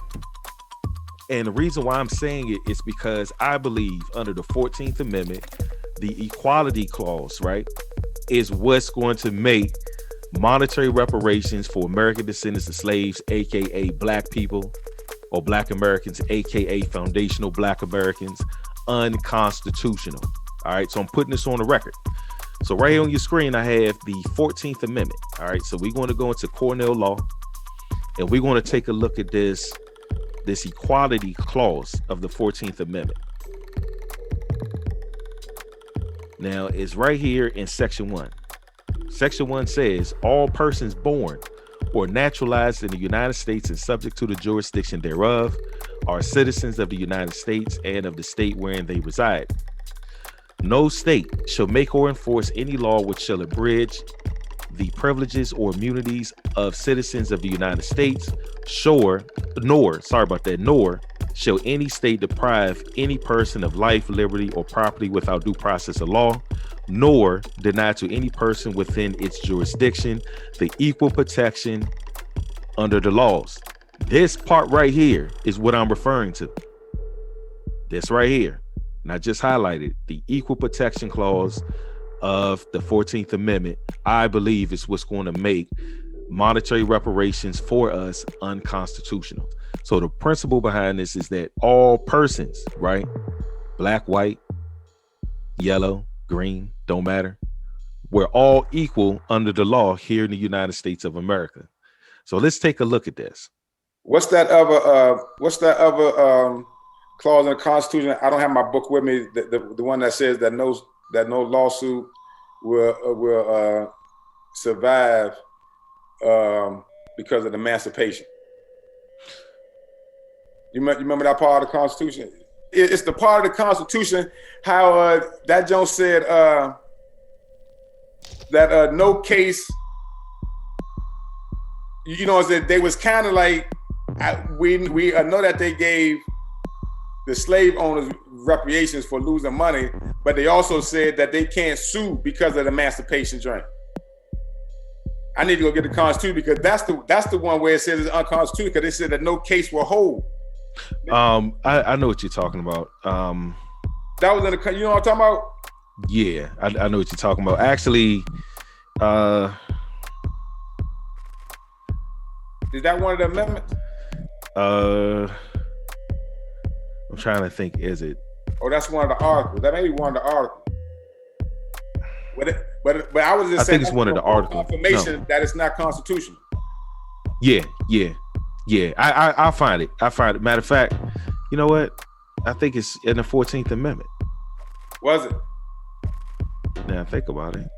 And the reason why I'm saying it is because I believe under the 14th Amendment, the equality clause, right, is what's going to make monetary reparations for American descendants of slaves, aka black people or black Americans, aka foundational black Americans, unconstitutional. All right, so I'm putting this on the record. So right here on your screen, I have the 14th Amendment. All right, so we're going to go into Cornell law, and we're going to take a look at this equality clause of the 14th Amendment. Now, it's right here in Section 1. Section 1 says, all persons born or naturalized in the United States and subject to the jurisdiction thereof are citizens of the United States and of the state wherein they reside. No state shall make or enforce any law which shall abridge the privileges or immunities of citizens of the United States, nor shall any state deprive any person of life, liberty, or property without due process of law, nor deny to any person within its jurisdiction the equal protection under the laws. This part right here is what I'm referring to. This right here. And I just highlighted the equal protection clause of the 14th Amendment. I believe is what's going to make monetary reparations for us unconstitutional. So the principle behind this is that all persons, right? Black, white, yellow, green, don't matter. We're all equal under the law here in the United States of America. So let's take a look at this. What's that other clause in the Constitution? I don't have my book with me. The one that says that no lawsuit will survive because of emancipation. You remember that part of the Constitution? It's the part of the Constitution how that Jones said that no case. You know, that they was kind of like we know that they gave the slave owners reparations for losing money, but they also said that they can't sue because of the emancipation joint. I need to go get the Constitution because that's the one where it says it's unconstitutional because they said that no case will hold. I know what you're talking about. That was in the, you know what I'm talking about? Yeah, I know what you're talking about. Actually, is that one of the amendments? I'm trying to think. Is it? Oh, that's one of the articles. That may be one of the articles. But I was just I saying. think it's one of the articles. Confirmation that it's not constitutional. Yeah. I'll find it. Matter of fact, you know what? I think it's in the 14th Amendment. Was it? Now think about it.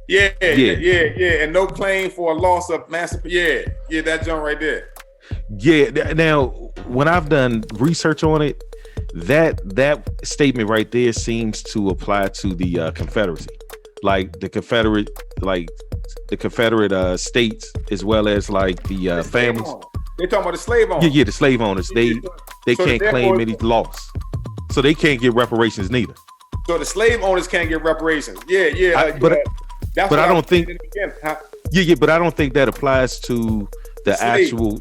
Yeah. And no claim for a loss of emancipation. Yeah, that joint right there. Yeah. Now, when I've done research on it, that statement right there seems to apply to the Confederacy, like the Confederate states, as well as like the families. They're talking about the slave owners. Yeah, the slave owners. They so can't claim any loss, so they can't get reparations neither. So the slave owners can't get reparations. But I don't think. But I don't think that applies to the actual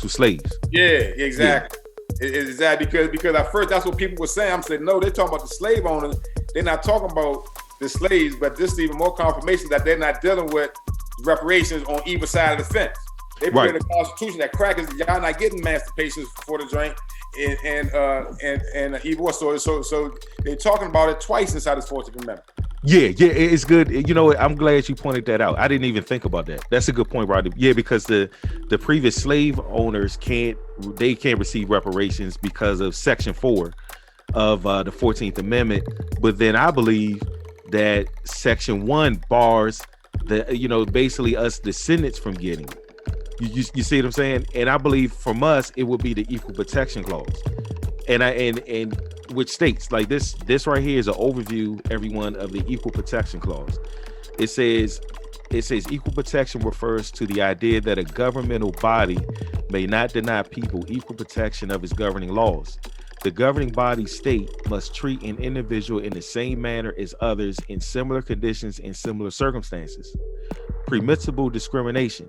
slaves. Yeah, exactly. Exactly, because at first that's what people were saying. I'm saying no, they're talking about the slave owners. They're not talking about the slaves. But this is even more confirmation that they're not dealing with reparations on either side of the fence. They put in the Constitution that crackers, y'all not getting emancipation for the joint and either. So they're talking about it twice inside this 14th Amendment. Yeah, it's good. You know, I'm glad you pointed that out. I didn't even think about that. That's a good point, Rodney. Yeah, because the previous slave owners can't receive reparations because of Section 4 of the 14th Amendment. But then I believe that Section 1 bars basically us descendants from getting it. You see what I'm saying? And I believe from us it would be the equal protection clause. And which states like this right here is an overview, everyone, of the equal protection clause. It says equal protection refers to the idea that a governmental body may not deny people equal protection of its governing laws. The governing body state must treat an individual in the same manner as others in similar conditions and similar circumstances. Permissible discrimination.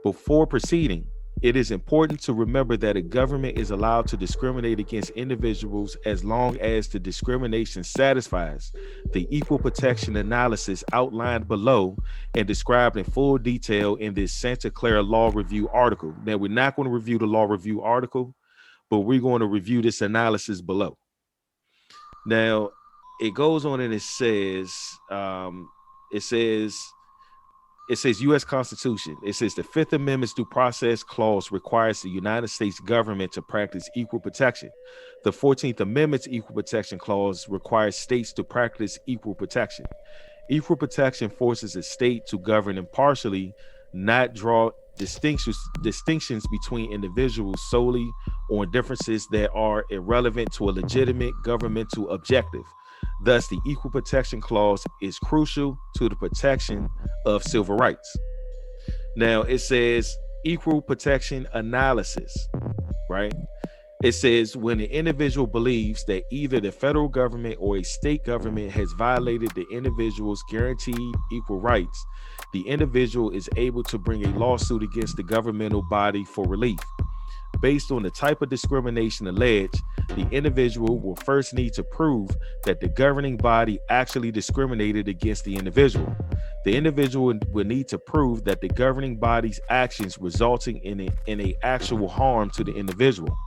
Before proceeding, It is important to remember that a government is allowed to discriminate against individuals as long as the discrimination satisfies the equal protection analysis outlined below and described in full detail in this Santa Clara Law Review article. Now, we're not going to review the Law Review article, but we're going to review this analysis below. Now, it goes on and it says U.S. Constitution. It says the Fifth Amendment's due process clause requires the United States government to practice equal protection. The 14th Amendment's equal protection clause requires states to practice equal protection. Equal protection forces a state to govern impartially, not draw distinctions between individuals solely on differences that are irrelevant to a legitimate governmental objective. Thus, the Equal Protection Clause is crucial to the protection of civil rights. Now, it says equal protection analysis, right? It says when an individual believes that either the federal government or a state government has violated the individual's guaranteed equal rights, the individual is able to bring a lawsuit against the governmental body for relief. Based on the type of discrimination alleged, the individual will first need to prove that the governing body actually discriminated against the individual. The individual will need to prove that the governing body's actions resulting in a actual harm to the individual.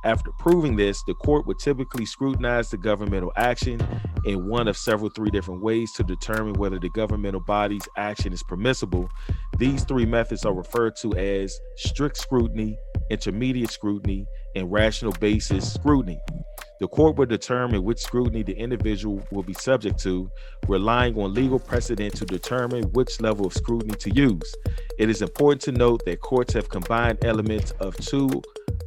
After proving this, the court would typically scrutinize the governmental action in one of three different ways to determine whether the governmental body's action is permissible. These three methods are referred to as strict scrutiny, intermediate scrutiny, and rational basis scrutiny. The court will determine which scrutiny the individual will be subject to, relying on legal precedent to determine which level of scrutiny to use. It is important to note that courts have combined elements of two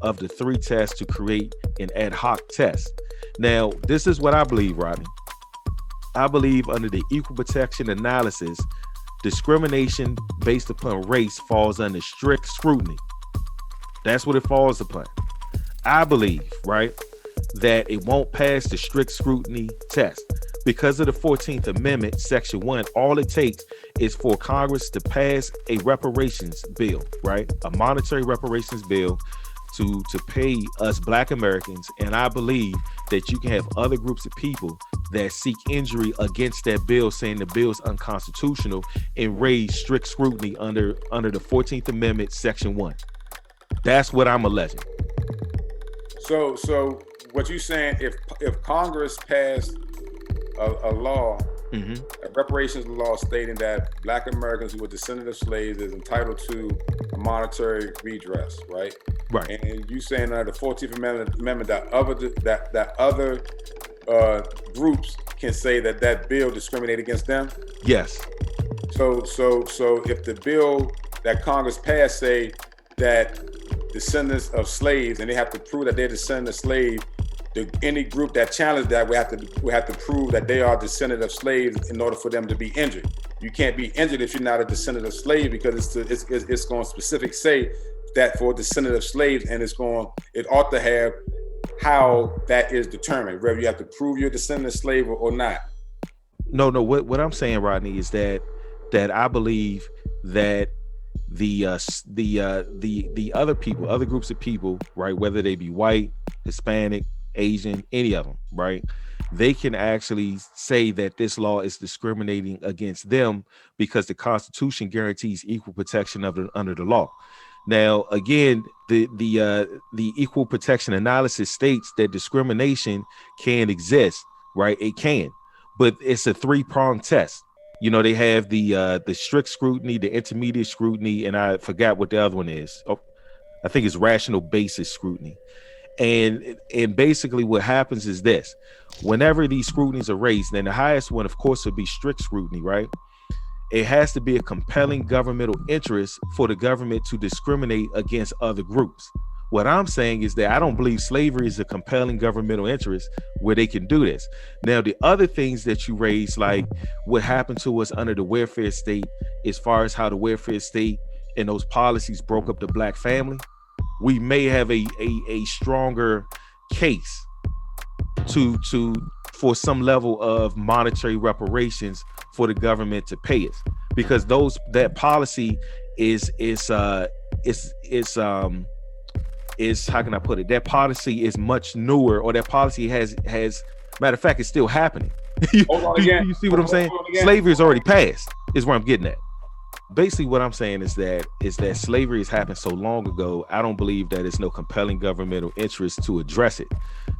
of the three tests to create an ad hoc test. Now, this is what I believe, Rodney. I believe under the equal protection analysis, discrimination based upon race falls under strict scrutiny. That's what it falls upon. I believe, right, that it won't pass the strict scrutiny test. Because of the 14th Amendment, Section 1, all it takes is for Congress to pass a reparations bill, right? A monetary reparations bill to pay us Black Americans. And I believe that you can have other groups of people that seek injury against that bill, saying the bill is unconstitutional, and raise strict scrutiny under the 14th Amendment, Section 1. That's what I'm alleging. So what you saying, if Congress passed a law, a reparations law stating that Black Americans who were descendants of slaves is entitled to a monetary redress, right? Right. And you saying under the 14th Amendment that other groups can say that bill discriminate against them? Yes. So if the bill that Congress passed say that descendants of slaves, and they have to prove that they're descendants of slaves, any group that challenged that we have to prove that they are descendant of slaves in order for them to be injured. You can't be injured if you're not a descendant of slaves, because it's going to specifically say that for a descendant of slaves, and it ought to have how that is determined, whether you have to prove you're a descendant of slave or not. No. What I'm saying, Rodney, is that I believe that the other people, other groups of people, right, whether they be white, Hispanic, Asian, any of them, right, they can actually say that this law is discriminating against them because the Constitution guarantees equal protection under the law. Now, again, the equal protection analysis states that discrimination can exist, right? It can, but it's a three-pronged test. You know, they have the strict scrutiny, the intermediate scrutiny, and I forgot what the other one is. Oh, I think it's rational basis scrutiny. And basically what happens is this: whenever these scrutinies are raised, then the highest one, of course, would be strict scrutiny, right? It has to be a compelling governmental interest for the government to discriminate against other groups. What I'm saying is that I don't believe slavery is a compelling governmental interest where they can do this. Now, the other things that you raise, like what happened to us under the welfare state, as far as how the welfare state and those policies broke up the Black family, we may have a stronger case for some level of monetary reparations for the government to pay us, because that policy is is how can I put it? That policy is much newer, or that policy has matter of fact, it's still happening. Hold on again. You see what I'm saying? Slavery is already passed, is where I'm getting at. Basically, what I'm saying is that slavery has happened so long ago. I don't believe that it's no compelling governmental interest to address it.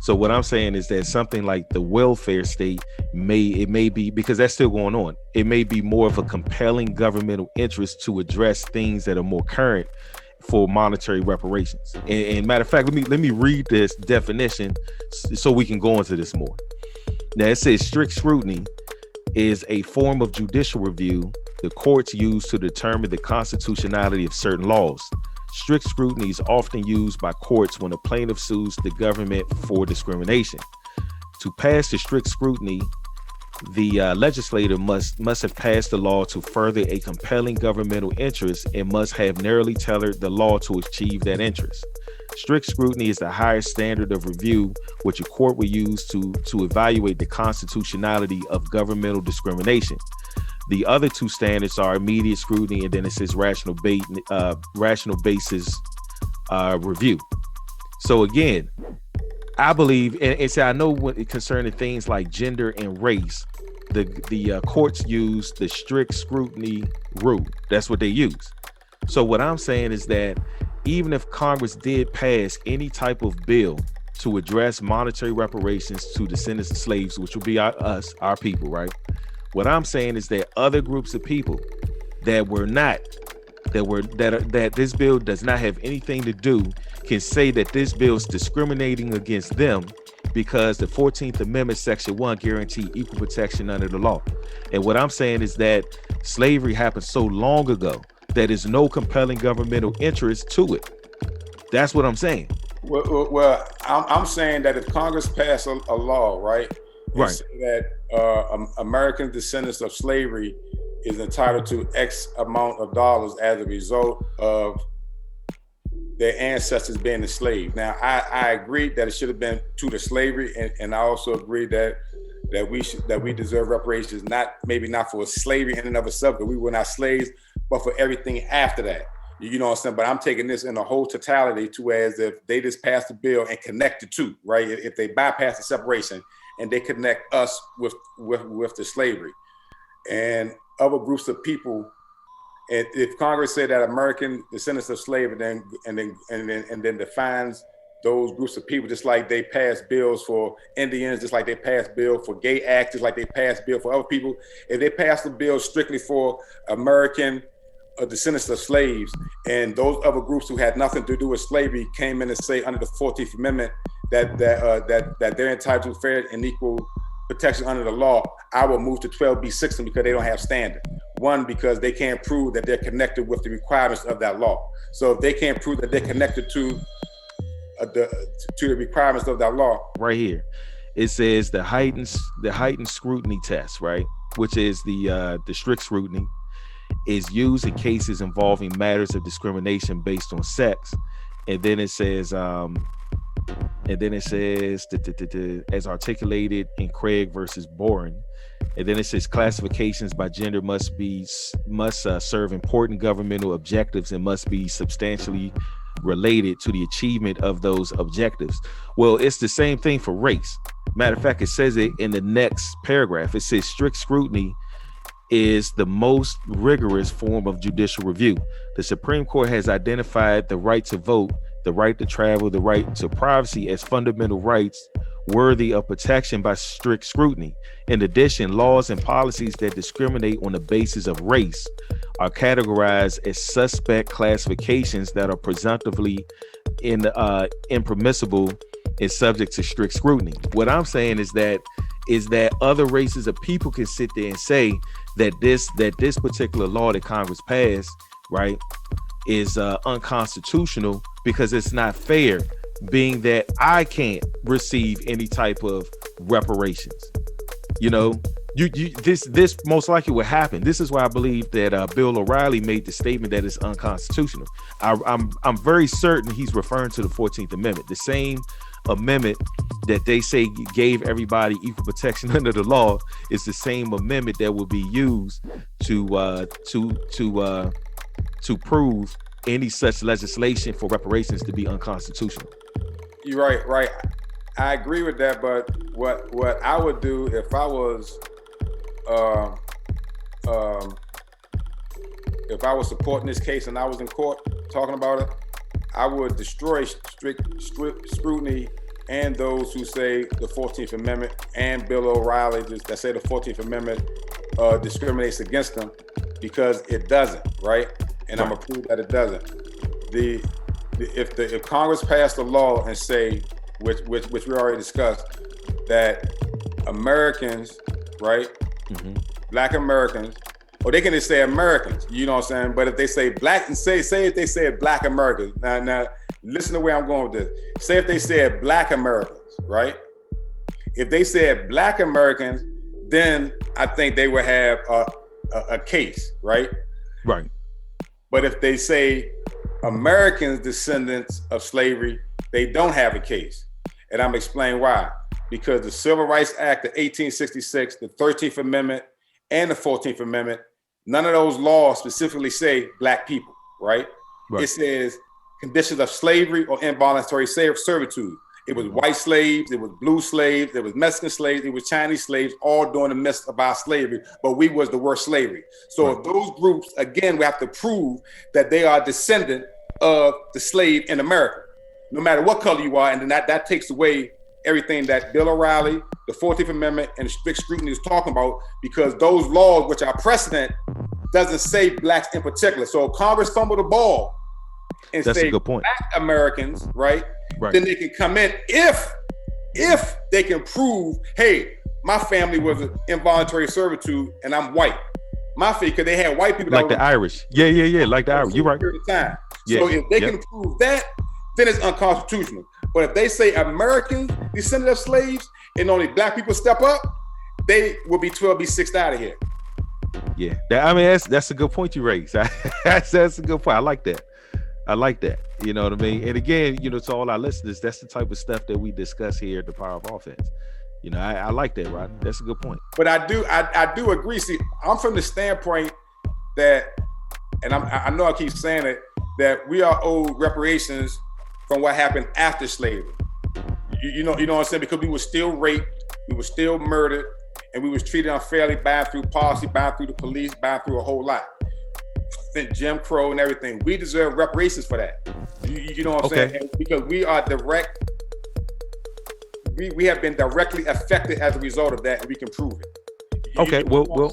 So what I'm saying is that something like the welfare state may be, because that's still going on, it may be more of a compelling governmental interest to address things that are more current for monetary reparations. And matter of fact, let me read this definition so we can go into this more. Now it says strict scrutiny is a form of judicial review the courts use to determine the constitutionality of certain laws. Strict scrutiny is often used by courts when a plaintiff sues the government for discrimination. To pass the strict scrutiny, the legislator must have passed the law to further a compelling governmental interest and must have narrowly tailored the law to achieve that interest. Strict scrutiny is the highest standard of review which a court will use to evaluate the constitutionality of governmental discrimination. The other two standards are immediate scrutiny, and then it says rational basis review. So again, I believe, and so I know when concerning things like gender and race, the courts use the strict scrutiny rule. That's what they use. So what I'm saying is that even if Congress did pass any type of bill to address monetary reparations to descendants of slaves, which will be our people, right? What I'm saying is that other groups of people that this bill does not have anything to do can say that this bill is discriminating against them because the 14th Amendment, Section 1 guarantee equal protection under the law. And what I'm saying is that slavery happened so long ago that there's no compelling governmental interest to it. That's what I'm saying. Well, I'm saying that if Congress passed a law, right? Right. Say that American descendants of slavery is entitled to X amount of dollars as a result of their ancestors being enslaved. Now, I agree that it should have been to the slavery, and I also agree that we deserve reparations, maybe not for slavery in and of itself, but we were not slaves, but for everything after that. You know what I'm saying? But I'm taking this in a whole totality to as if they just passed the bill and connected to, right? If they bypass the separation and they connect us with the slavery and other groups of people. And if Congress said that American descendants of slavery, and then defines those groups of people, just like they passed bills for Indians, just like they passed bill for gay acts, just like they passed bill for other people. If they passed the bill strictly for American descendants of slaves, and those other groups who had nothing to do with slavery came in and say under the 14th Amendment that they're entitled to fair and equal protection under the law, I will move to 12B6 because they don't have standing. One, because they can't prove that they're connected with the requirements of that law. So if they can't prove that they're connected to the requirements of that law. Right here, it says the heightened scrutiny test, right, which is the strict scrutiny, is used in cases involving matters of discrimination based on sex. And then it says as articulated in Craig versus Boren. And then it says classifications by gender must serve important governmental objectives and must be substantially related to the achievement of those objectives. Well, it's the same thing for race. Matter of fact, it says it in the next paragraph. It says strict scrutiny is the most rigorous form of judicial review. The Supreme Court has identified the right to vote, the right to travel, the right to privacy as fundamental rights worthy of protection by strict scrutiny. In addition, laws and policies that discriminate on the basis of race are categorized as suspect classifications that are presumptively impermissible and subject to strict scrutiny. What I'm saying is that other races of people can sit there and say that this particular law that Congress passed, right, is unconstitutional because it's not fair, being that I can't receive any type of reparations. You know, this most likely would happen. This is why I believe that Bill O'Reilly made the statement that it's unconstitutional. I'm very certain he's referring to the 14th Amendment, the same amendment that they say gave everybody equal protection under the law. Is the same amendment that will be used to prove any such legislation for reparations to be unconstitutional. You're right. I agree with that, but what I would do if I was supporting this case and I was in court talking about it, I would destroy strict scrutiny and those who say the 14th Amendment and Bill O'Reilly that say the 14th Amendment discriminates against them, because it doesn't, right? And I'm gonna prove that it doesn't. If Congress passed a law and say, which we already discussed, that Americans, right, Black Americans, or they can just say Americans, you know what I'm saying? But if they say Black, and say if they said Black Americans, now listen to where I'm going with this. Say if they said Black Americans, right? If they said Black Americans, then I think they would have a case, right? Right. But if they say Americans descendants of slavery, they don't have a case. And I'm explaining why. Because the Civil Rights Act of 1866, the 13th Amendment, and the 14th Amendment, none of those laws specifically say Black people, right? It says conditions of slavery or involuntary servitude. It was white slaves, it was blue slaves, it was Mexican slaves, it was Chinese slaves, all during the midst of our slavery, but we was the worst slavery. So if those groups, again, we have to prove that they are descendant of the slave in America, no matter what color you are, and then that takes away everything that Bill O'Reilly, the 14th Amendment, and strict scrutiny is talking about, because those laws, which are precedent, doesn't say Blacks in particular. So if Congress fumbled the ball and That's say a good point. Black Americans, right? Then they can come in if they can prove, hey, my family was an involuntary servitude and I'm white. My family, because they had white people like the Irish. Yeah, like the Irish. You're right. Time. So if they can prove that, then it's unconstitutional. But if they say Americans descended of slaves and only Black people step up, they will be 12B6'd out of here. Yeah, that's a good point you raised. that's a good point. I like that. You know what I mean? And again, to all our listeners, that's the type of stuff that we discuss here at the Power of Offense. I like that, Rodney. That's a good point. But I do agree. See, I'm from the standpoint that, and I know I keep saying it, that we are owed reparations from what happened after slavery. You know what I'm saying? Because we were still raped, we were still murdered, and we was treated unfairly, bound through policy, bound through the police, bound through a whole lot. Jim Crow and everything. We deserve reparations for that. You know what I'm saying? And because we are we have been directly affected as a result of that, and we can prove it. Well,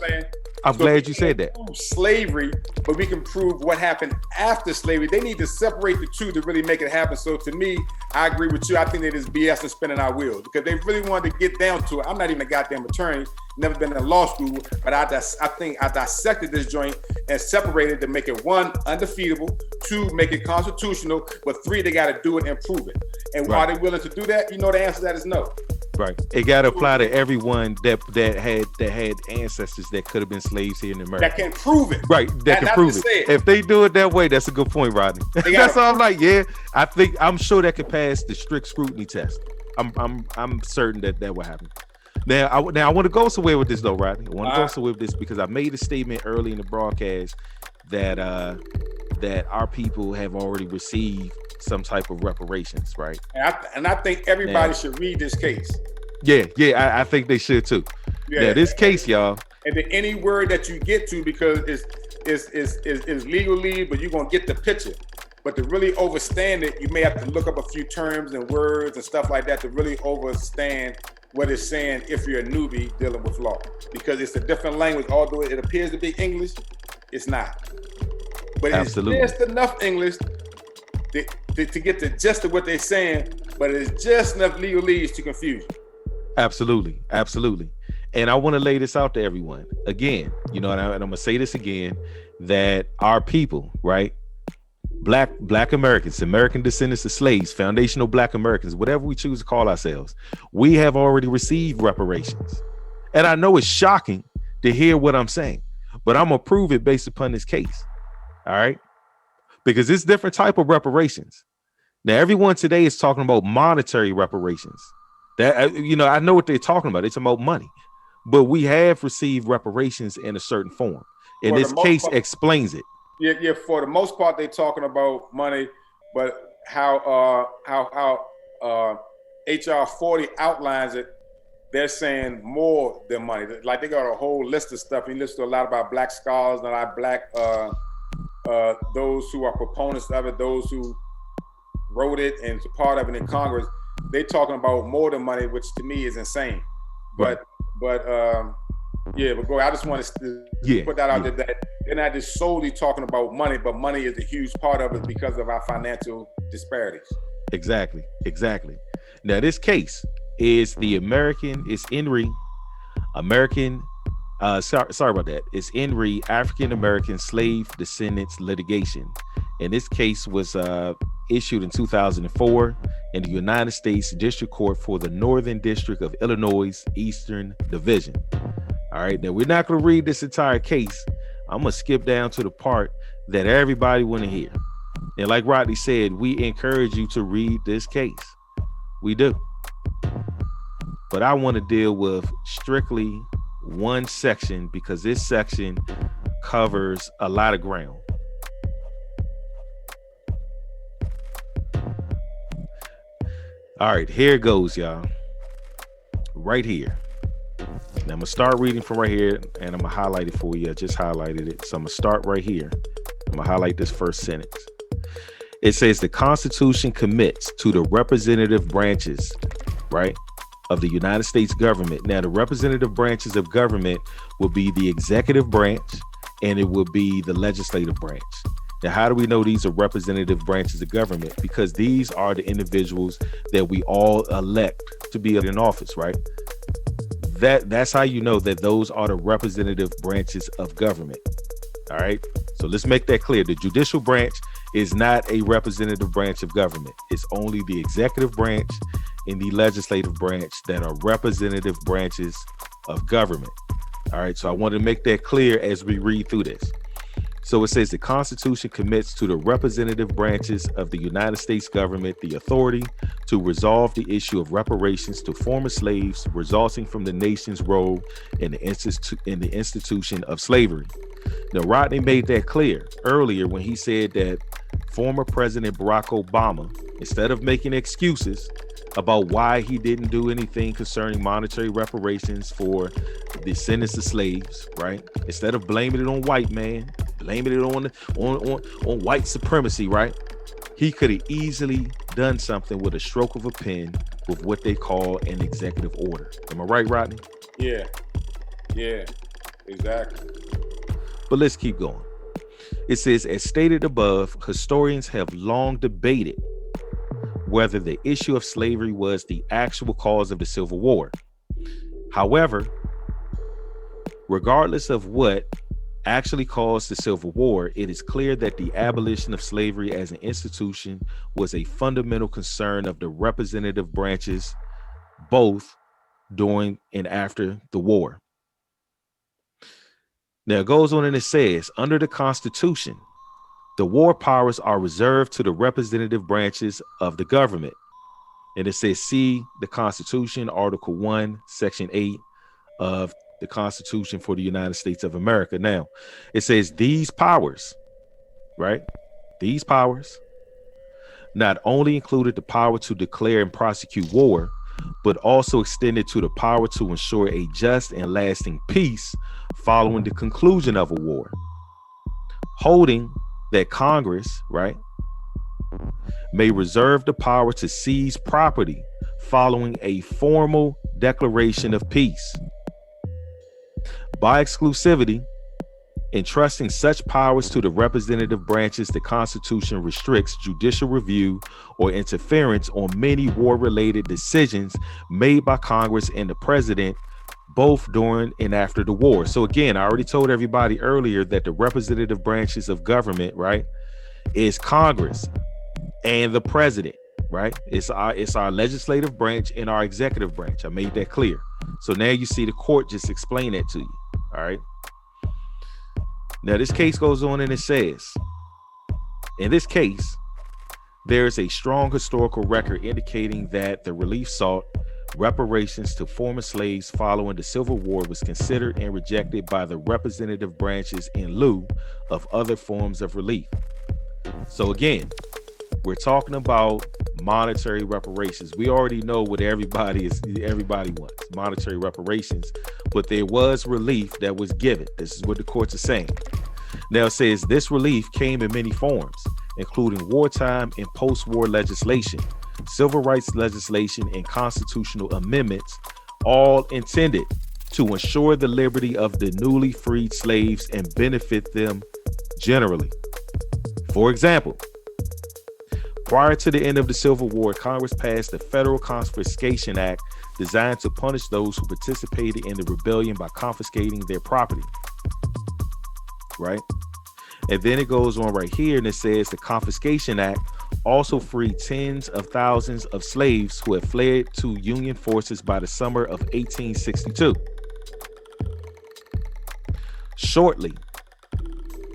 I'm glad you said that. Slavery, but we can prove what happened after slavery. They need to separate the two to really make it happen. So to me, I agree with you. I think that is BS and spinning our wheels, because they really wanted to get down to it. I'm not even a goddamn attorney, never been in law school, but I think I dissected this joint and separated to make it, 1, undefeatable, 2, make it constitutional, but 3, they got to do it and prove it. And are they willing to do that? The answer to that is no. Right. It got to apply to everyone that had ancestors that could have been slaves here in America. That can prove it. Right. That can prove it. If they do it that way, that's a good point, Rodney. That's all I'm like. Yeah, I'm sure that could pass the strict scrutiny test. I'm certain that will happen. Now I want to go somewhere with this though, Rodney. I want to go somewhere with this because I made a statement early in the broadcast that our people have already received some type of reparations, right? And I think everybody should read this case. Yeah, I think they should too. Yeah, this case, y'all. And then any word that you get to, because it's legally, but you're gonna get the picture. But to really overstand it, you may have to look up a few terms and words and stuff like that to really understand what it's saying if you're a newbie dealing with law. Because it's a different language, although it appears to be English, it's not. But it's just enough English to get the gist of what they're saying, but it's just enough legalese to confuse you. Absolutely. And I want to lay this out to everyone again, and I'm gonna say this again, that our people, right? Black Americans, American descendants of slaves, foundational Black Americans, whatever we choose to call ourselves, we have already received reparations. And I know it's shocking to hear what I'm saying, but I'm gonna prove it based upon this case. All right. Because it's different type of reparations. Now, everyone today is talking about monetary reparations. That I know what they're talking about. It's about money, but we have received reparations in a certain form, and this case explains it. Yeah. For the most part, they're talking about money, but how H.R.40 outlines it, they're saying more than money. Like they got a whole list of stuff. He lists a lot about black scholars and a lot of black those who are proponents of it, those who wrote it and is a part of it in Congress. They're talking about more than money, which to me is insane. But yeah, but go. I just want to put that out there that they're not just solely talking about money, but money is a huge part of it because of our financial disparities. Exactly. Now, this case is the Henry American. Sorry about that. It's Henry African American Slave Descendants Litigation, and this case was issued in 2004 in the United States District Court for the Northern District of Illinois Eastern Division. All right, now we're not going to read this entire case. I'm going to skip down to the part that everybody want to hear. And like Rodney said, we encourage you to read this case. We do. But I want to deal with strictly one section because this section covers a lot of ground. All right, here it goes, y'all. Right here. Now I'm gonna start reading from right here and I'm gonna highlight it for you. I just highlighted it. So I'm gonna start right here. I'm gonna highlight this first sentence. It says the Constitution commits to the representative branches, right, of the United States government. Now the representative branches of government will be the executive branch and it will be the legislative branch. Now, how do we know these are representative branches of government? Because these are the individuals that we all elect to be in office, right? That's how you know that those are the representative branches of government. All right. So let's make that clear. The judicial branch is not a representative branch of government. It's only the executive branch and the legislative branch that are representative branches of government. All right. So I want to make that clear as we read through this. So it says the Constitution commits to the representative branches of the United States government the authority to resolve the issue of reparations to former slaves resulting from the nation's role in the institution of slavery. Now, Rodney made that clear earlier when he said that former President Barack Obama, instead of making excuses about why he didn't do anything concerning monetary reparations for descendants of slaves, right? Instead of blaming it on white man, blaming it on white supremacy, right? He could have easily done something with a stroke of a pen with what they call an executive order. Am I right, Rodney? Yeah, exactly. But let's keep going. It says, as stated above, historians have long debated whether the issue of slavery was the actual cause of the Civil War. However, regardless of what actually caused the Civil War, it is clear that the abolition of slavery as an institution was a fundamental concern of the representative branches, both during and after the war. Now it goes on and it says, under the Constitution, the war powers are reserved to the representative branches of the government. And it says, see the Constitution, Article 1, Section 8 of the Constitution for the United States of America. Now, it says these powers, right? These powers not only included the power to declare and prosecute war, but also extended to the power to ensure a just and lasting peace following the conclusion of a war, holding that Congress, right, may reserve the power to seize property following a formal declaration of peace. By exclusivity, entrusting such powers to the representative branches, the Constitution restricts judicial review or interference on many war-related decisions made by Congress and the president, both during and after the war. So again, I already told everybody earlier that the representative branches of government, right, is Congress and the president, right? It's our legislative branch and our executive branch. I made that clear. So now you see the court just explain that to you. All right. Now this case goes on and it says, in this case, there is a strong historical record indicating that the relief sought reparations to former slaves following the Civil War was considered and rejected by the representative branches in lieu of other forms of relief. So again, we're talking about monetary reparations. We already know what everybody wants, monetary reparations, but there was relief that was given. This is what the courts are saying. Now it says this relief came in many forms, including wartime and post-war legislation, civil rights legislation, and constitutional amendments, all intended to ensure the liberty of the newly freed slaves and benefit them generally. For example, prior to the end of the Civil War, Congress passed the Federal Confiscation Act designed to punish those who participated in the rebellion by confiscating their property. Right? And then it goes on right here and it says the Confiscation Act also freed tens of thousands of slaves who had fled to Union forces by the summer of 1862. Shortly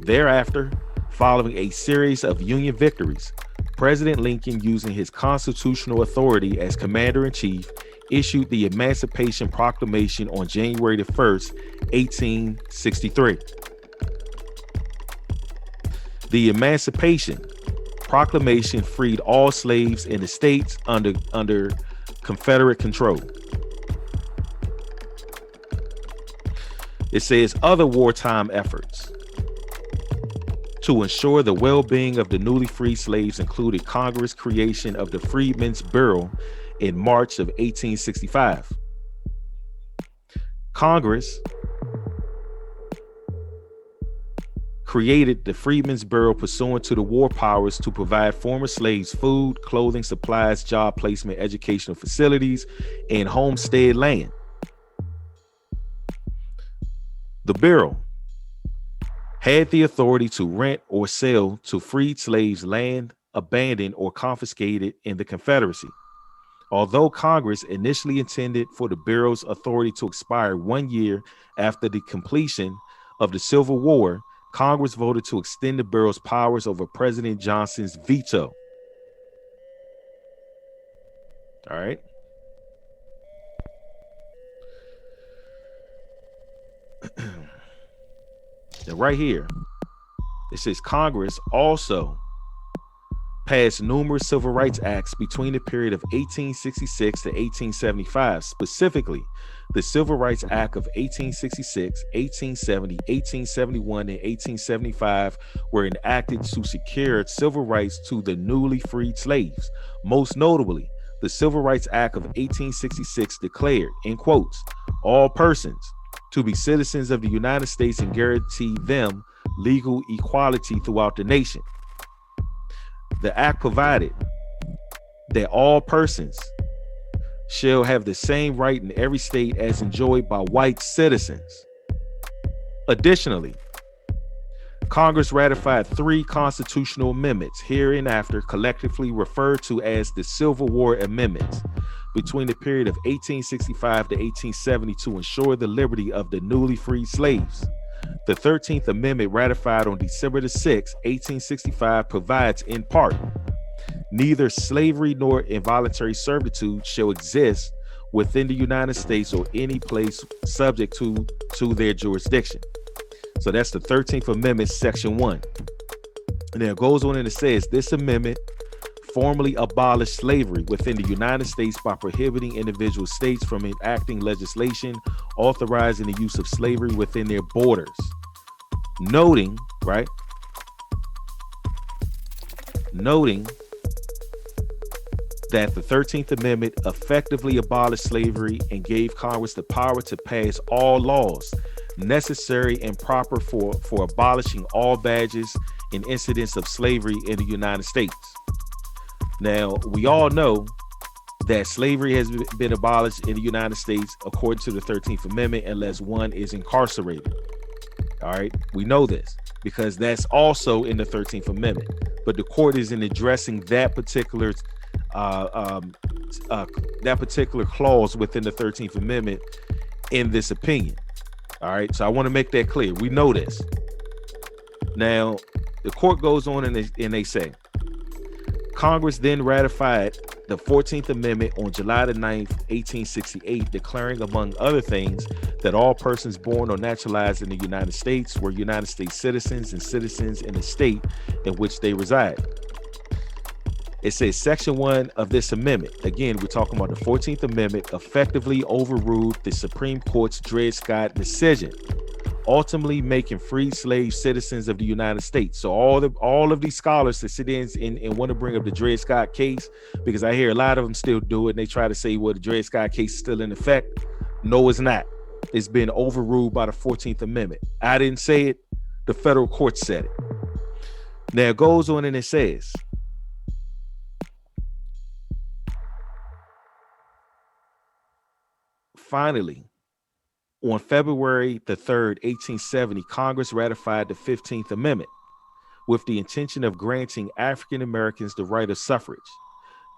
thereafter, following a series of Union victories, President Lincoln, using his constitutional authority as commander-in-chief, issued the Emancipation Proclamation on January the 1st, 1863. The Emancipation Proclamation freed all slaves in the states under Confederate control. It says other wartime efforts to ensure the well-being of the newly freed slaves included Congress' creation of the Freedmen's Bureau in March of 1865. Congress created the Freedmen's Bureau pursuant to the war powers to provide former slaves food, clothing, supplies, job placement, educational facilities, and homestead land. The Bureau had the authority to rent or sell to freed slaves land abandoned or confiscated in the Confederacy. Although Congress initially intended for the Bureau's authority to expire 1 year after the completion of the Civil War, Congress voted to extend the Bureau's powers over President Johnson's veto. All right. Now right here, it says Congress also passed numerous civil rights acts between the period of 1866 to 1875. Specifically, the Civil Rights Act of 1866, 1870, 1871, and 1875 were enacted to secure civil rights to the newly freed slaves. Most notably, the Civil Rights Act of 1866 declared, in quotes, all persons to be citizens of the United States and guarantee them legal equality throughout the nation. The act provided that all persons shall have the same right in every state as enjoyed by white citizens. Additionally, Congress ratified 3 constitutional amendments, hereinafter collectively referred to as the Civil War Amendments, between the period of 1865 to 1870 to ensure the liberty of the newly freed slaves. The 13th Amendment, ratified on December 6, 1865, provides in part, neither slavery nor involuntary servitude shall exist within the United States or any place subject to their jurisdiction. So that's the 13th Amendment, Section 1. And then it goes on and it says, this amendment formally abolished slavery within the United States by prohibiting individual states from enacting legislation authorizing the use of slavery within their borders. Noting that the 13th Amendment effectively abolished slavery and gave Congress the power to pass all laws necessary and proper for abolishing all badges and incidents of slavery in the United States. Now, we all know that slavery has been abolished in the United States according to the 13th Amendment unless one is incarcerated. All right, we know this because that's also in the 13th Amendment, but the court isn't addressing that particular clause within the 13th Amendment in this opinion. All right, so I want to make that clear. We know this. Now, the court goes on and they say, Congress then ratified the 14th Amendment on July the 9th, 1868, declaring, among other things, that all persons born or naturalized in the United States were United States citizens and citizens in the state in which they reside. It says Section 1 of this amendment, again, we're talking about the 14th Amendment, effectively overruled the Supreme Court's Dred Scott decision, ultimately making freed slave citizens of the United States. So all of these scholars that sit in and want to bring up the Dred Scott case, because I hear a lot of them still do it, and they try to say, well, the Dred Scott case is still in effect. No, it's not. It's been overruled by the 14th Amendment. I didn't say it. The federal court said it. Now it goes on and it says, finally, on February the 3rd, 1870, Congress ratified the 15th Amendment with the intention of granting African Americans the right of suffrage.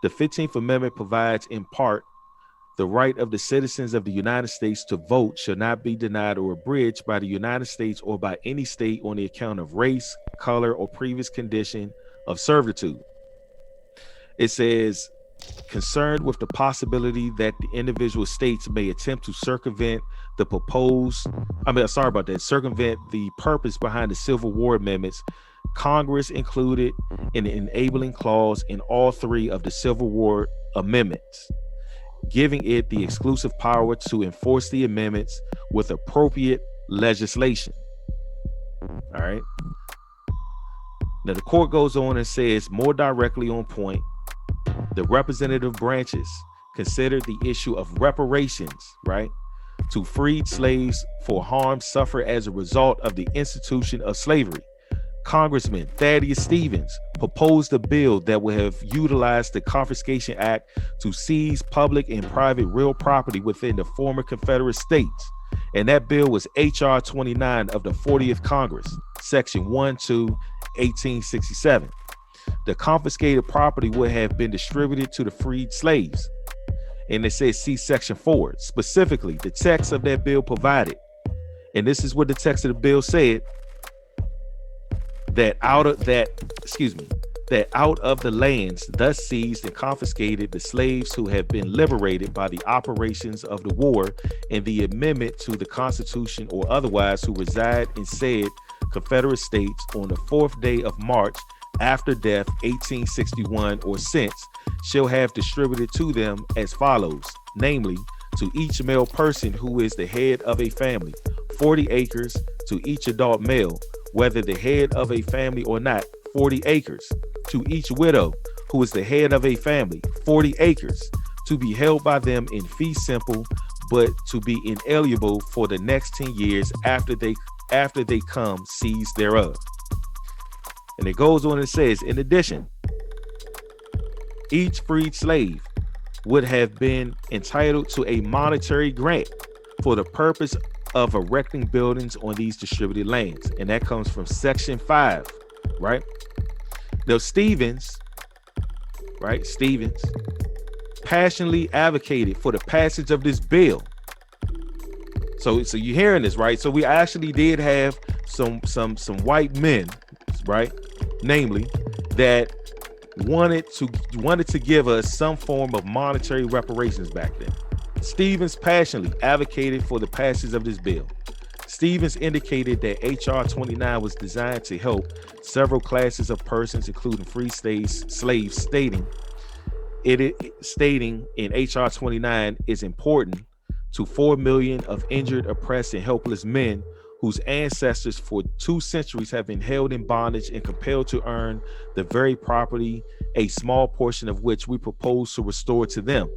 The 15th Amendment provides, in part, the right of the citizens of the United States to vote shall not be denied or abridged by the United States or by any state on the account of race, color, or previous condition of servitude. It says, concerned with the possibility that the individual states may attempt to circumvent the purpose behind the Civil War amendments, Congress included an enabling clause in all three of the Civil War amendments, giving it the exclusive power to enforce the amendments with appropriate legislation. All right. Now the court goes on and says, more directly on point, the representative branches considered the issue of reparations, right, to freed slaves for harm suffered as a result of the institution of slavery. Congressman Thaddeus Stevens proposed a bill that would have utilized the Confiscation Act to seize public and private real property within the former Confederate states. And that bill was H.R. 29 of the 40th Congress, Section 1-2, 1867. The confiscated property would have been distributed to the freed slaves. And it says, see Section 4. Specifically, the text of that bill provided, and this is what the text of the bill said, that out of the lands thus seized and confiscated, the slaves who have been liberated by the operations of the war and the amendment to the Constitution or otherwise who reside in said Confederate states on the 4th day of March after death 1861 or since, shall have distributed to them as follows, namely, to each male person who is the head of a family, 40 acres, to each adult male, whether the head of a family or not, 40 acres, to each widow who is the head of a family, 40 acres, to be held by them in fee simple, but to be inalienable for the next 10 years after they come seize thereof. And it goes on and says, in addition, each freed slave would have been entitled to a monetary grant for the purpose of erecting buildings on these distributed lands. And that comes from Section 5, right? Now, Stevens passionately advocated for the passage of this bill. So you're hearing this, right? So we actually did have some white men, right? Namely, that wanted to give us some form of monetary reparations back then. Stevens passionately advocated for the passage of this bill. Stevens indicated that H.R. 29 was designed to help several classes of persons, including free slaves, stating in H.R. 29 is important to 4 million of injured, oppressed, and helpless men whose ancestors for 2 centuries have been held in bondage and compelled to earn the very property, a small portion of which we propose to restore to them,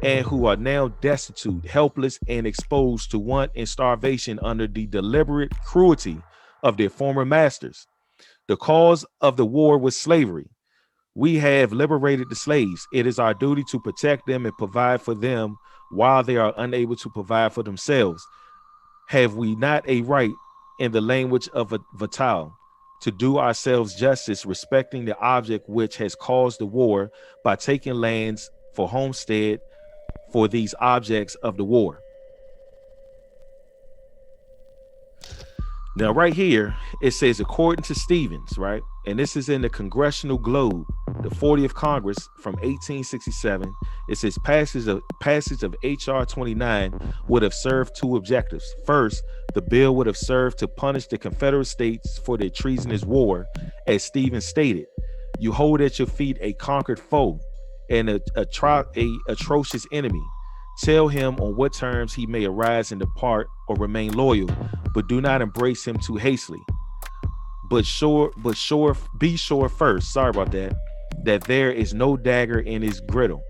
and who are now destitute, helpless, and exposed to want and starvation under the deliberate cruelty of their former masters. The cause of the war was slavery. We have liberated the slaves. It is our duty to protect them and provide for them while they are unable to provide for themselves. Have we not a right, in the language of Vital, to do ourselves justice respecting the object which has caused the war by taking lands for homestead for these objects of the war? Now, right here, it says, according to Stevens, right? And this is in the Congressional Globe the 40th Congress from 1867, it says passage of H.R. 29 would have served two objectives. First, the bill would have served to punish the Confederate States for their treasonous war. As Stevens stated, you hold at your feet a conquered foe and a atrocious enemy. Tell him on what terms he may arise and depart or remain loyal, but do not embrace him too hastily. Be sure first, sorry about that there is no dagger in his griddle.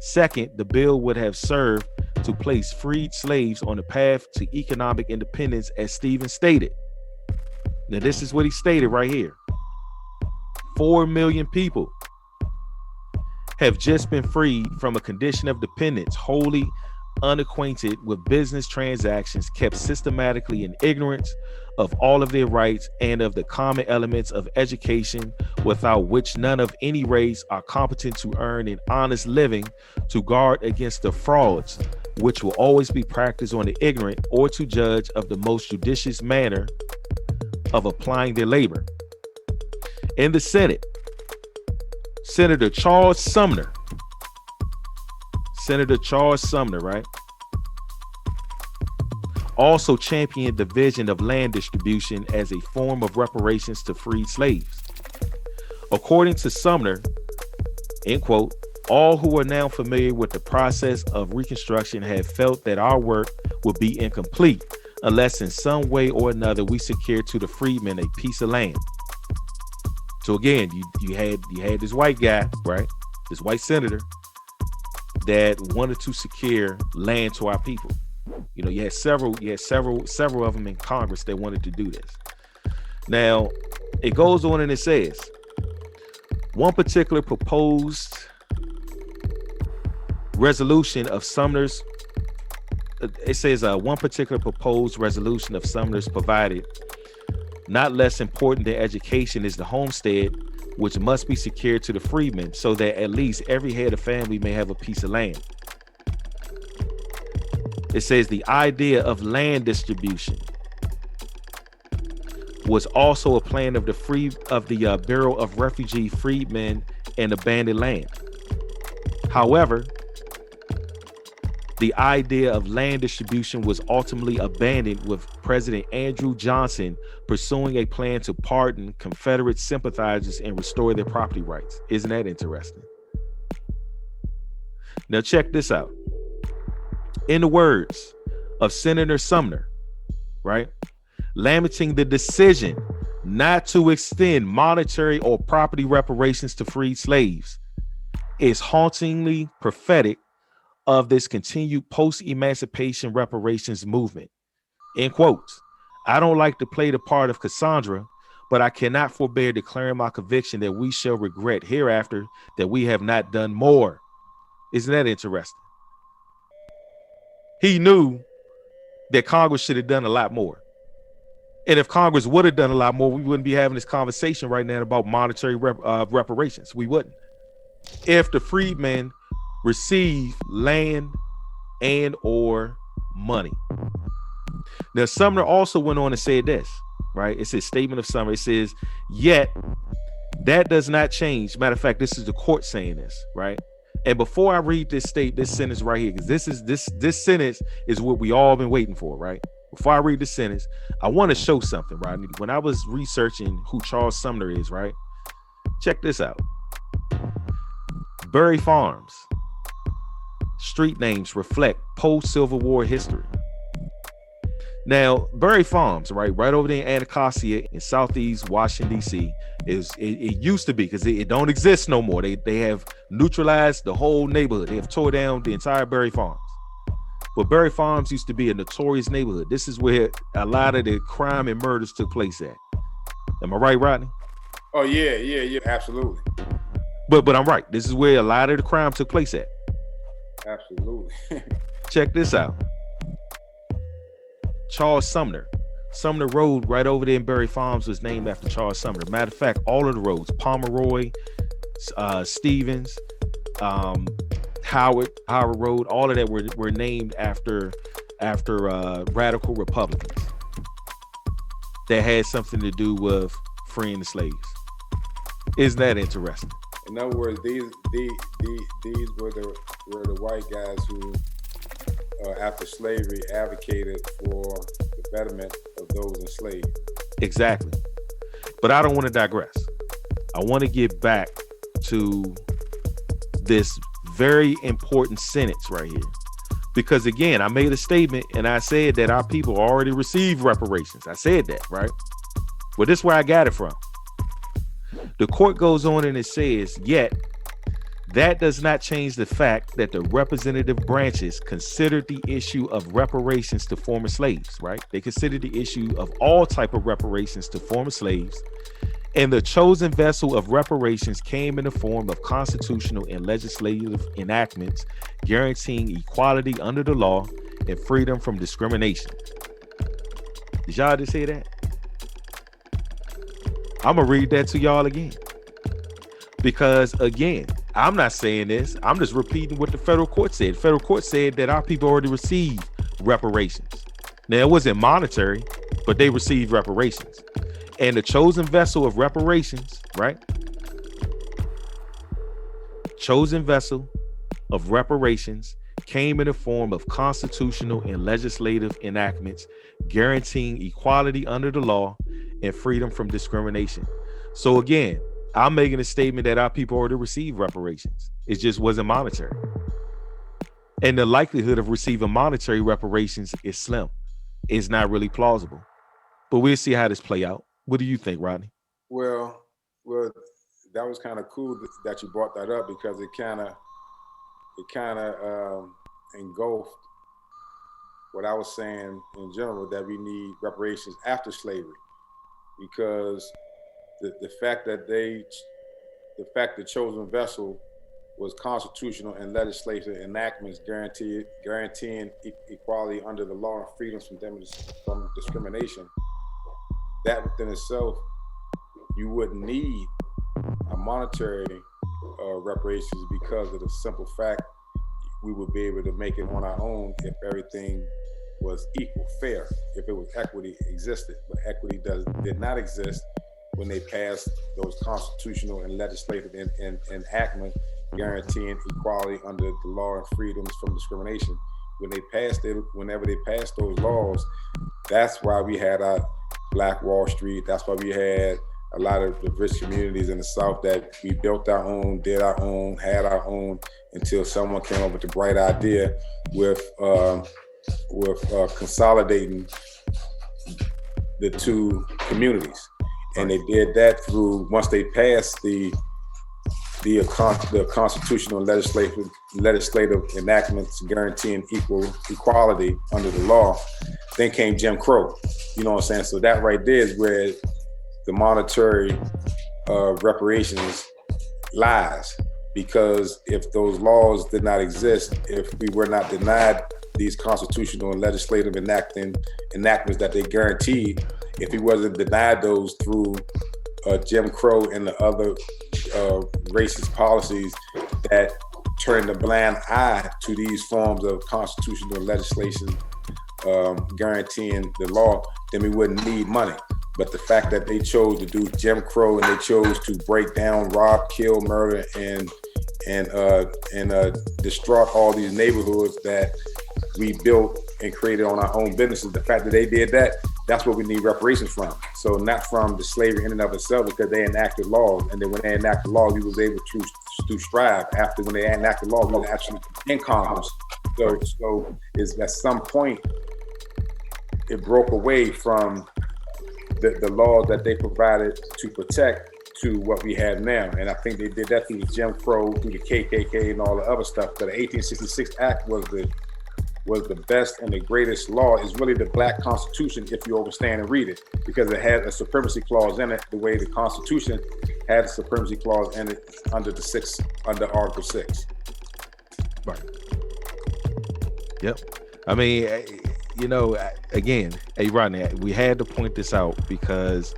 Second, the bill would have served to place freed slaves on the path to economic independence, as Stevens stated. Now, this is what he stated right here. 4 million people have just been freed from a condition of dependence, wholly unacquainted with business transactions, kept systematically in ignorance of all of their rights and of the common elements of education, without which none of any race are competent to earn an honest living, to guard against the frauds which will always be practiced on the ignorant, or to judge of the most judicious manner of applying their labor. In the Senate, Senator Charles Sumner, right, also championed the vision of land distribution as a form of reparations to freed slaves. According to Sumner, end quote, all who are now familiar with the process of Reconstruction have felt that our work would be incomplete unless in some way or another we secure to the freedmen a piece of land. So again, you had this white guy, right? This white senator that wanted to secure land to our people. You know, you had several of them in Congress that wanted to do this. Now, it goes on and it says, one particular proposed resolution of Sumner's, one particular proposed resolution of Sumner's provided, not less important than education is the homestead, which must be secured to the freedmen, so that at least every head of family may have a piece of land. It says the idea of land distribution was also a plan of the Bureau of Refugee Freedmen and Abandoned Land. However, the idea of land distribution was ultimately abandoned, with President Andrew Johnson pursuing a plan to pardon Confederate sympathizers and restore their property rights. Isn't that interesting? Now check this out. In the words of Senator Sumner, right, lamenting the decision not to extend monetary or property reparations to freed slaves is hauntingly prophetic of this continued post-emancipation reparations movement. In quotes, I don't like to play the part of Cassandra, but I cannot forbear declaring my conviction that we shall regret hereafter that we have not done more. Isn't that interesting? He knew that Congress should have done a lot more. And if Congress would have done a lot more, we wouldn't be having this conversation right now about monetary reparations. We wouldn't. If the freedmen receive land and or money. Now, Sumner also went on and said this, right? It's his statement of Sumner. It says, yet that does not change. Matter of fact, this is the court saying this, right? And before I read this sentence right here, because this sentence is what we all been waiting for, right? Before I read this sentence, I want to show something, right? When I was researching who Charles Sumner is, right? Check this out. Bury Farms. Street names reflect post-Civil War history. Now, Bury Farms, right over there in Anacostia in Southeast Washington, D.C., it used to be, because it don't exist no more. They have neutralized the whole neighborhood. They have tore down the entire Bury Farms. But Bury Farms used to be a notorious neighborhood. This is where a lot of the crime and murders took place at. Am I right, Rodney? Oh, yeah, absolutely. But I'm right. This is where a lot of the crime took place at. Absolutely. Check this out. Charles Sumner. Sumner Road right over there in Bury Farms was named after Charles Sumner. Matter of fact, all of the roads, Pomeroy, Stevens, Howard Road, all of that were named after radical Republicans that had something to do with freeing the slaves. Isn't that interesting? In other words, these were the white guys who, after slavery, advocated for the betterment of those enslaved. Exactly. But I don't want to digress. I want to get back to this very important sentence right here. Because again, I made a statement and I said that our people already received reparations. I said that, right? Well, this is where I got it from. The court goes on and it says, yet that does not change the fact that the representative branches considered the issue of reparations to former slaves, right? They considered the issue of all type of reparations to former slaves. And the chosen vessel of reparations came in the form of constitutional and legislative enactments guaranteeing equality under the law and freedom from discrimination. Did y'all just hear that? I'm gonna read that to y'all again. Because again, I'm not saying this. I'm just repeating what the federal court said. The federal court said that our people already received reparations. Now, it wasn't monetary, but they received reparations. And the chosen vessel of reparations, right? Chosen vessel of reparations came in the form of constitutional and legislative enactments guaranteeing equality under the law and freedom from discrimination. So again, I'm making a statement that our people already received reparations. It just wasn't monetary. And the likelihood of receiving monetary reparations is slim. It's not really plausible. But we'll see how this play out. What do you think, Rodney? Well, that was kind of cool that you brought that up because it kind of engulfed what I was saying in general, that we need reparations after slavery, because the fact that the chosen vessel was constitutional and legislative enactments guaranteeing equality under the law and freedoms from discrimination. That within itself, you wouldn't need a monetary reparations because of the simple fact we would be able to make it on our own if everything was equal, fair, if it was equity existed. But equity did not exist when they passed those constitutional and legislative enactments guaranteeing equality under the law and freedoms from discrimination. Whenever they passed those laws, that's why we had our Black Wall Street. That's why we had a lot of the rich communities in the South that we built our own, did our own, had our own, until someone came up with the bright idea with consolidating the two communities. And they did that through, once they passed the constitutional and legislative enactments guaranteeing equality under the law, then came Jim Crow. You know what I'm saying? So that right there is where the monetary reparations lies. Because if those laws did not exist, if we were not denied these constitutional and legislative enactments that they guaranteed, if he wasn't denied those through Jim Crow and the other racist policies that turned a blind eye to these forms of constitutional legislation guaranteeing the law, then we wouldn't need money. But the fact that they chose to do Jim Crow and they chose to break down, rob, kill, murder, and destroy all these neighborhoods that we built and created on our own businesses, the fact that they did that, that's what we need reparations from. So not from the slavery in and of itself, because they enacted laws, and then when they enacted laws, we was able to strive. After when they enacted laws, we was actually in Congress. So is at some point it broke away from the laws that they provided to protect to what we have now. And I think they did that through the Jim Crow, through the KKK and all the other stuff. But the 1866 Act was the best and the greatest law. Is really the Black Constitution if you overstand and read it, because it had a supremacy clause in it, the way the Constitution had a supremacy clause in it under Article 6. Right. Yep. I mean, you know, again, hey, Rodney, we had to point this out because,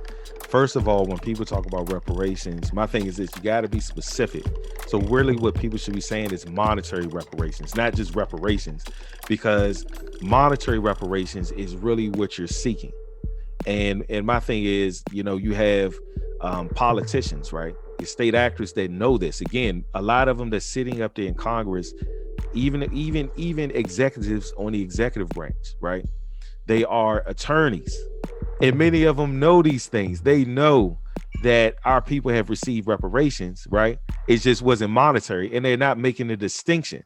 first of all, when people talk about reparations, my thing is this: you got to be specific. So really what people should be saying is monetary reparations, not just reparations, because monetary reparations is really what you're seeking. And my thing is, you know, you have politicians, right? your state actors that know this. Again, a lot of them that's sitting up there in Congress, even executives on the executive branch, right? They are attorneys, and many of them know these things. They know that our people have received reparations, right? It just wasn't monetary, and they're not making a distinction.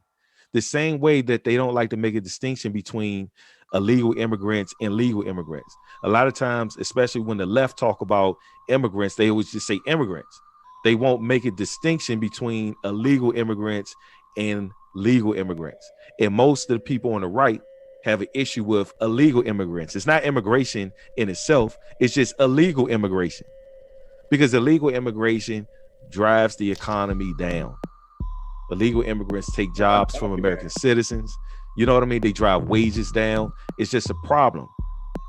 The same way that they don't like to make a distinction between illegal immigrants and legal immigrants. A lot of times, especially when the left talk about immigrants, they always just say immigrants. They won't make a distinction between illegal immigrants and legal immigrants. And most of the people on the right have an issue with illegal immigrants. It's not immigration in itself, it's just illegal immigration. Because illegal immigration drives the economy down. Illegal immigrants take jobs from American citizens. You know what I mean? They drive wages down. It's just a problem.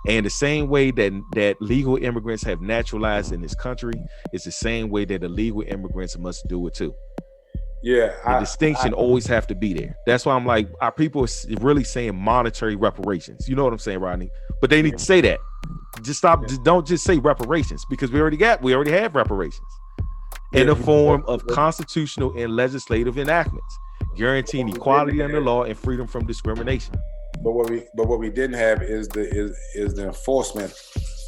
And the same way that legal immigrants have naturalized in this country, it's the same way that illegal immigrants must do it too. Yeah, the distinction always have to be there. That's why I'm like, our people are really saying monetary reparations. You know what I'm saying, Rodney? But they need to say that. Just stop. Just don't just say reparations, because we already have reparations in the form of constitutional and legislative enactments guaranteeing equality under law and freedom from discrimination. But what we didn't have is the enforcement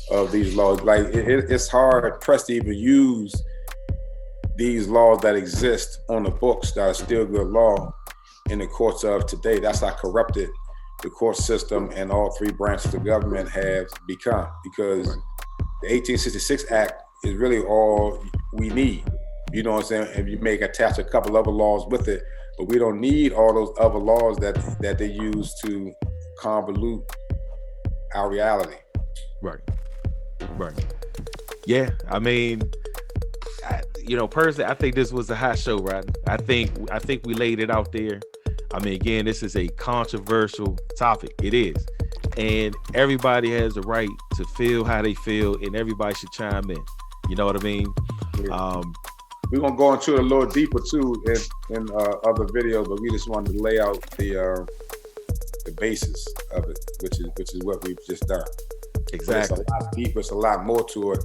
of these laws. Like it's hard pressed to even use these laws that exist on the books that are still good law in the courts of today. That's how corrupted the court system and all three branches of government have become, because the 1866 Act is really all we need. You know what I'm saying? If you may attach a couple other laws with it, but we don't need all those other laws that they use to convolute our reality. Right. Yeah, I mean, personally, I think this was a hot show, right? I think we laid it out there. I mean, again, this is a controversial topic. It is. And everybody has the right to feel how they feel, and everybody should chime in. You know what I mean? Yeah. We're gonna go into it a little deeper too in other videos, but we just wanted to lay out the basis of it, which is what we've just done. Exactly. It's a lot deeper. It's a lot more to it.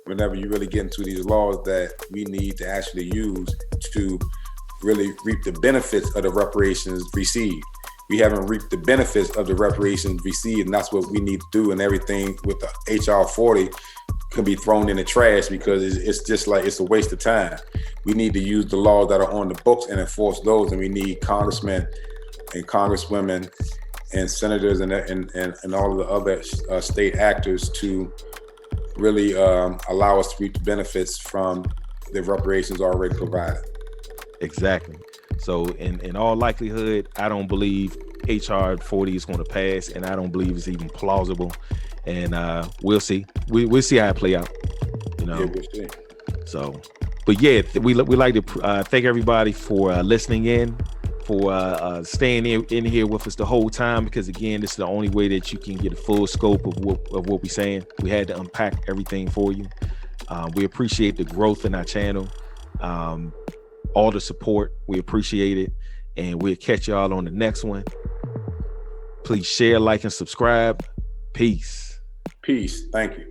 Whenever you really get into these laws that we need to actually use to really reap the benefits of the reparations received. We haven't reaped the benefits of the reparations received, and that's what we need to do. And everything with the H.R.40 can be thrown in the trash, because it's just like, it's a waste of time. We need to use the laws that are on the books and enforce those, and we need congressmen and congresswomen and senators and all of the other state actors to really allow us to reap the benefits from the reparations already provided. Exactly. So in all likelihood, I don't believe H.R.40 is going to pass, and I don't believe it's even plausible. And we'll see. We'll see how it play out. You know. Yeah, we'll see. So, but yeah, we like to thank everybody for listening in, for staying in here with us the whole time, because again, this is the only way that you can get a full scope of what we're saying. We had to unpack everything for you. We appreciate the growth in our channel, all the support. We appreciate it, and we'll catch y'all on the next one. Please share, like, and subscribe. Peace. Peace. Thank you.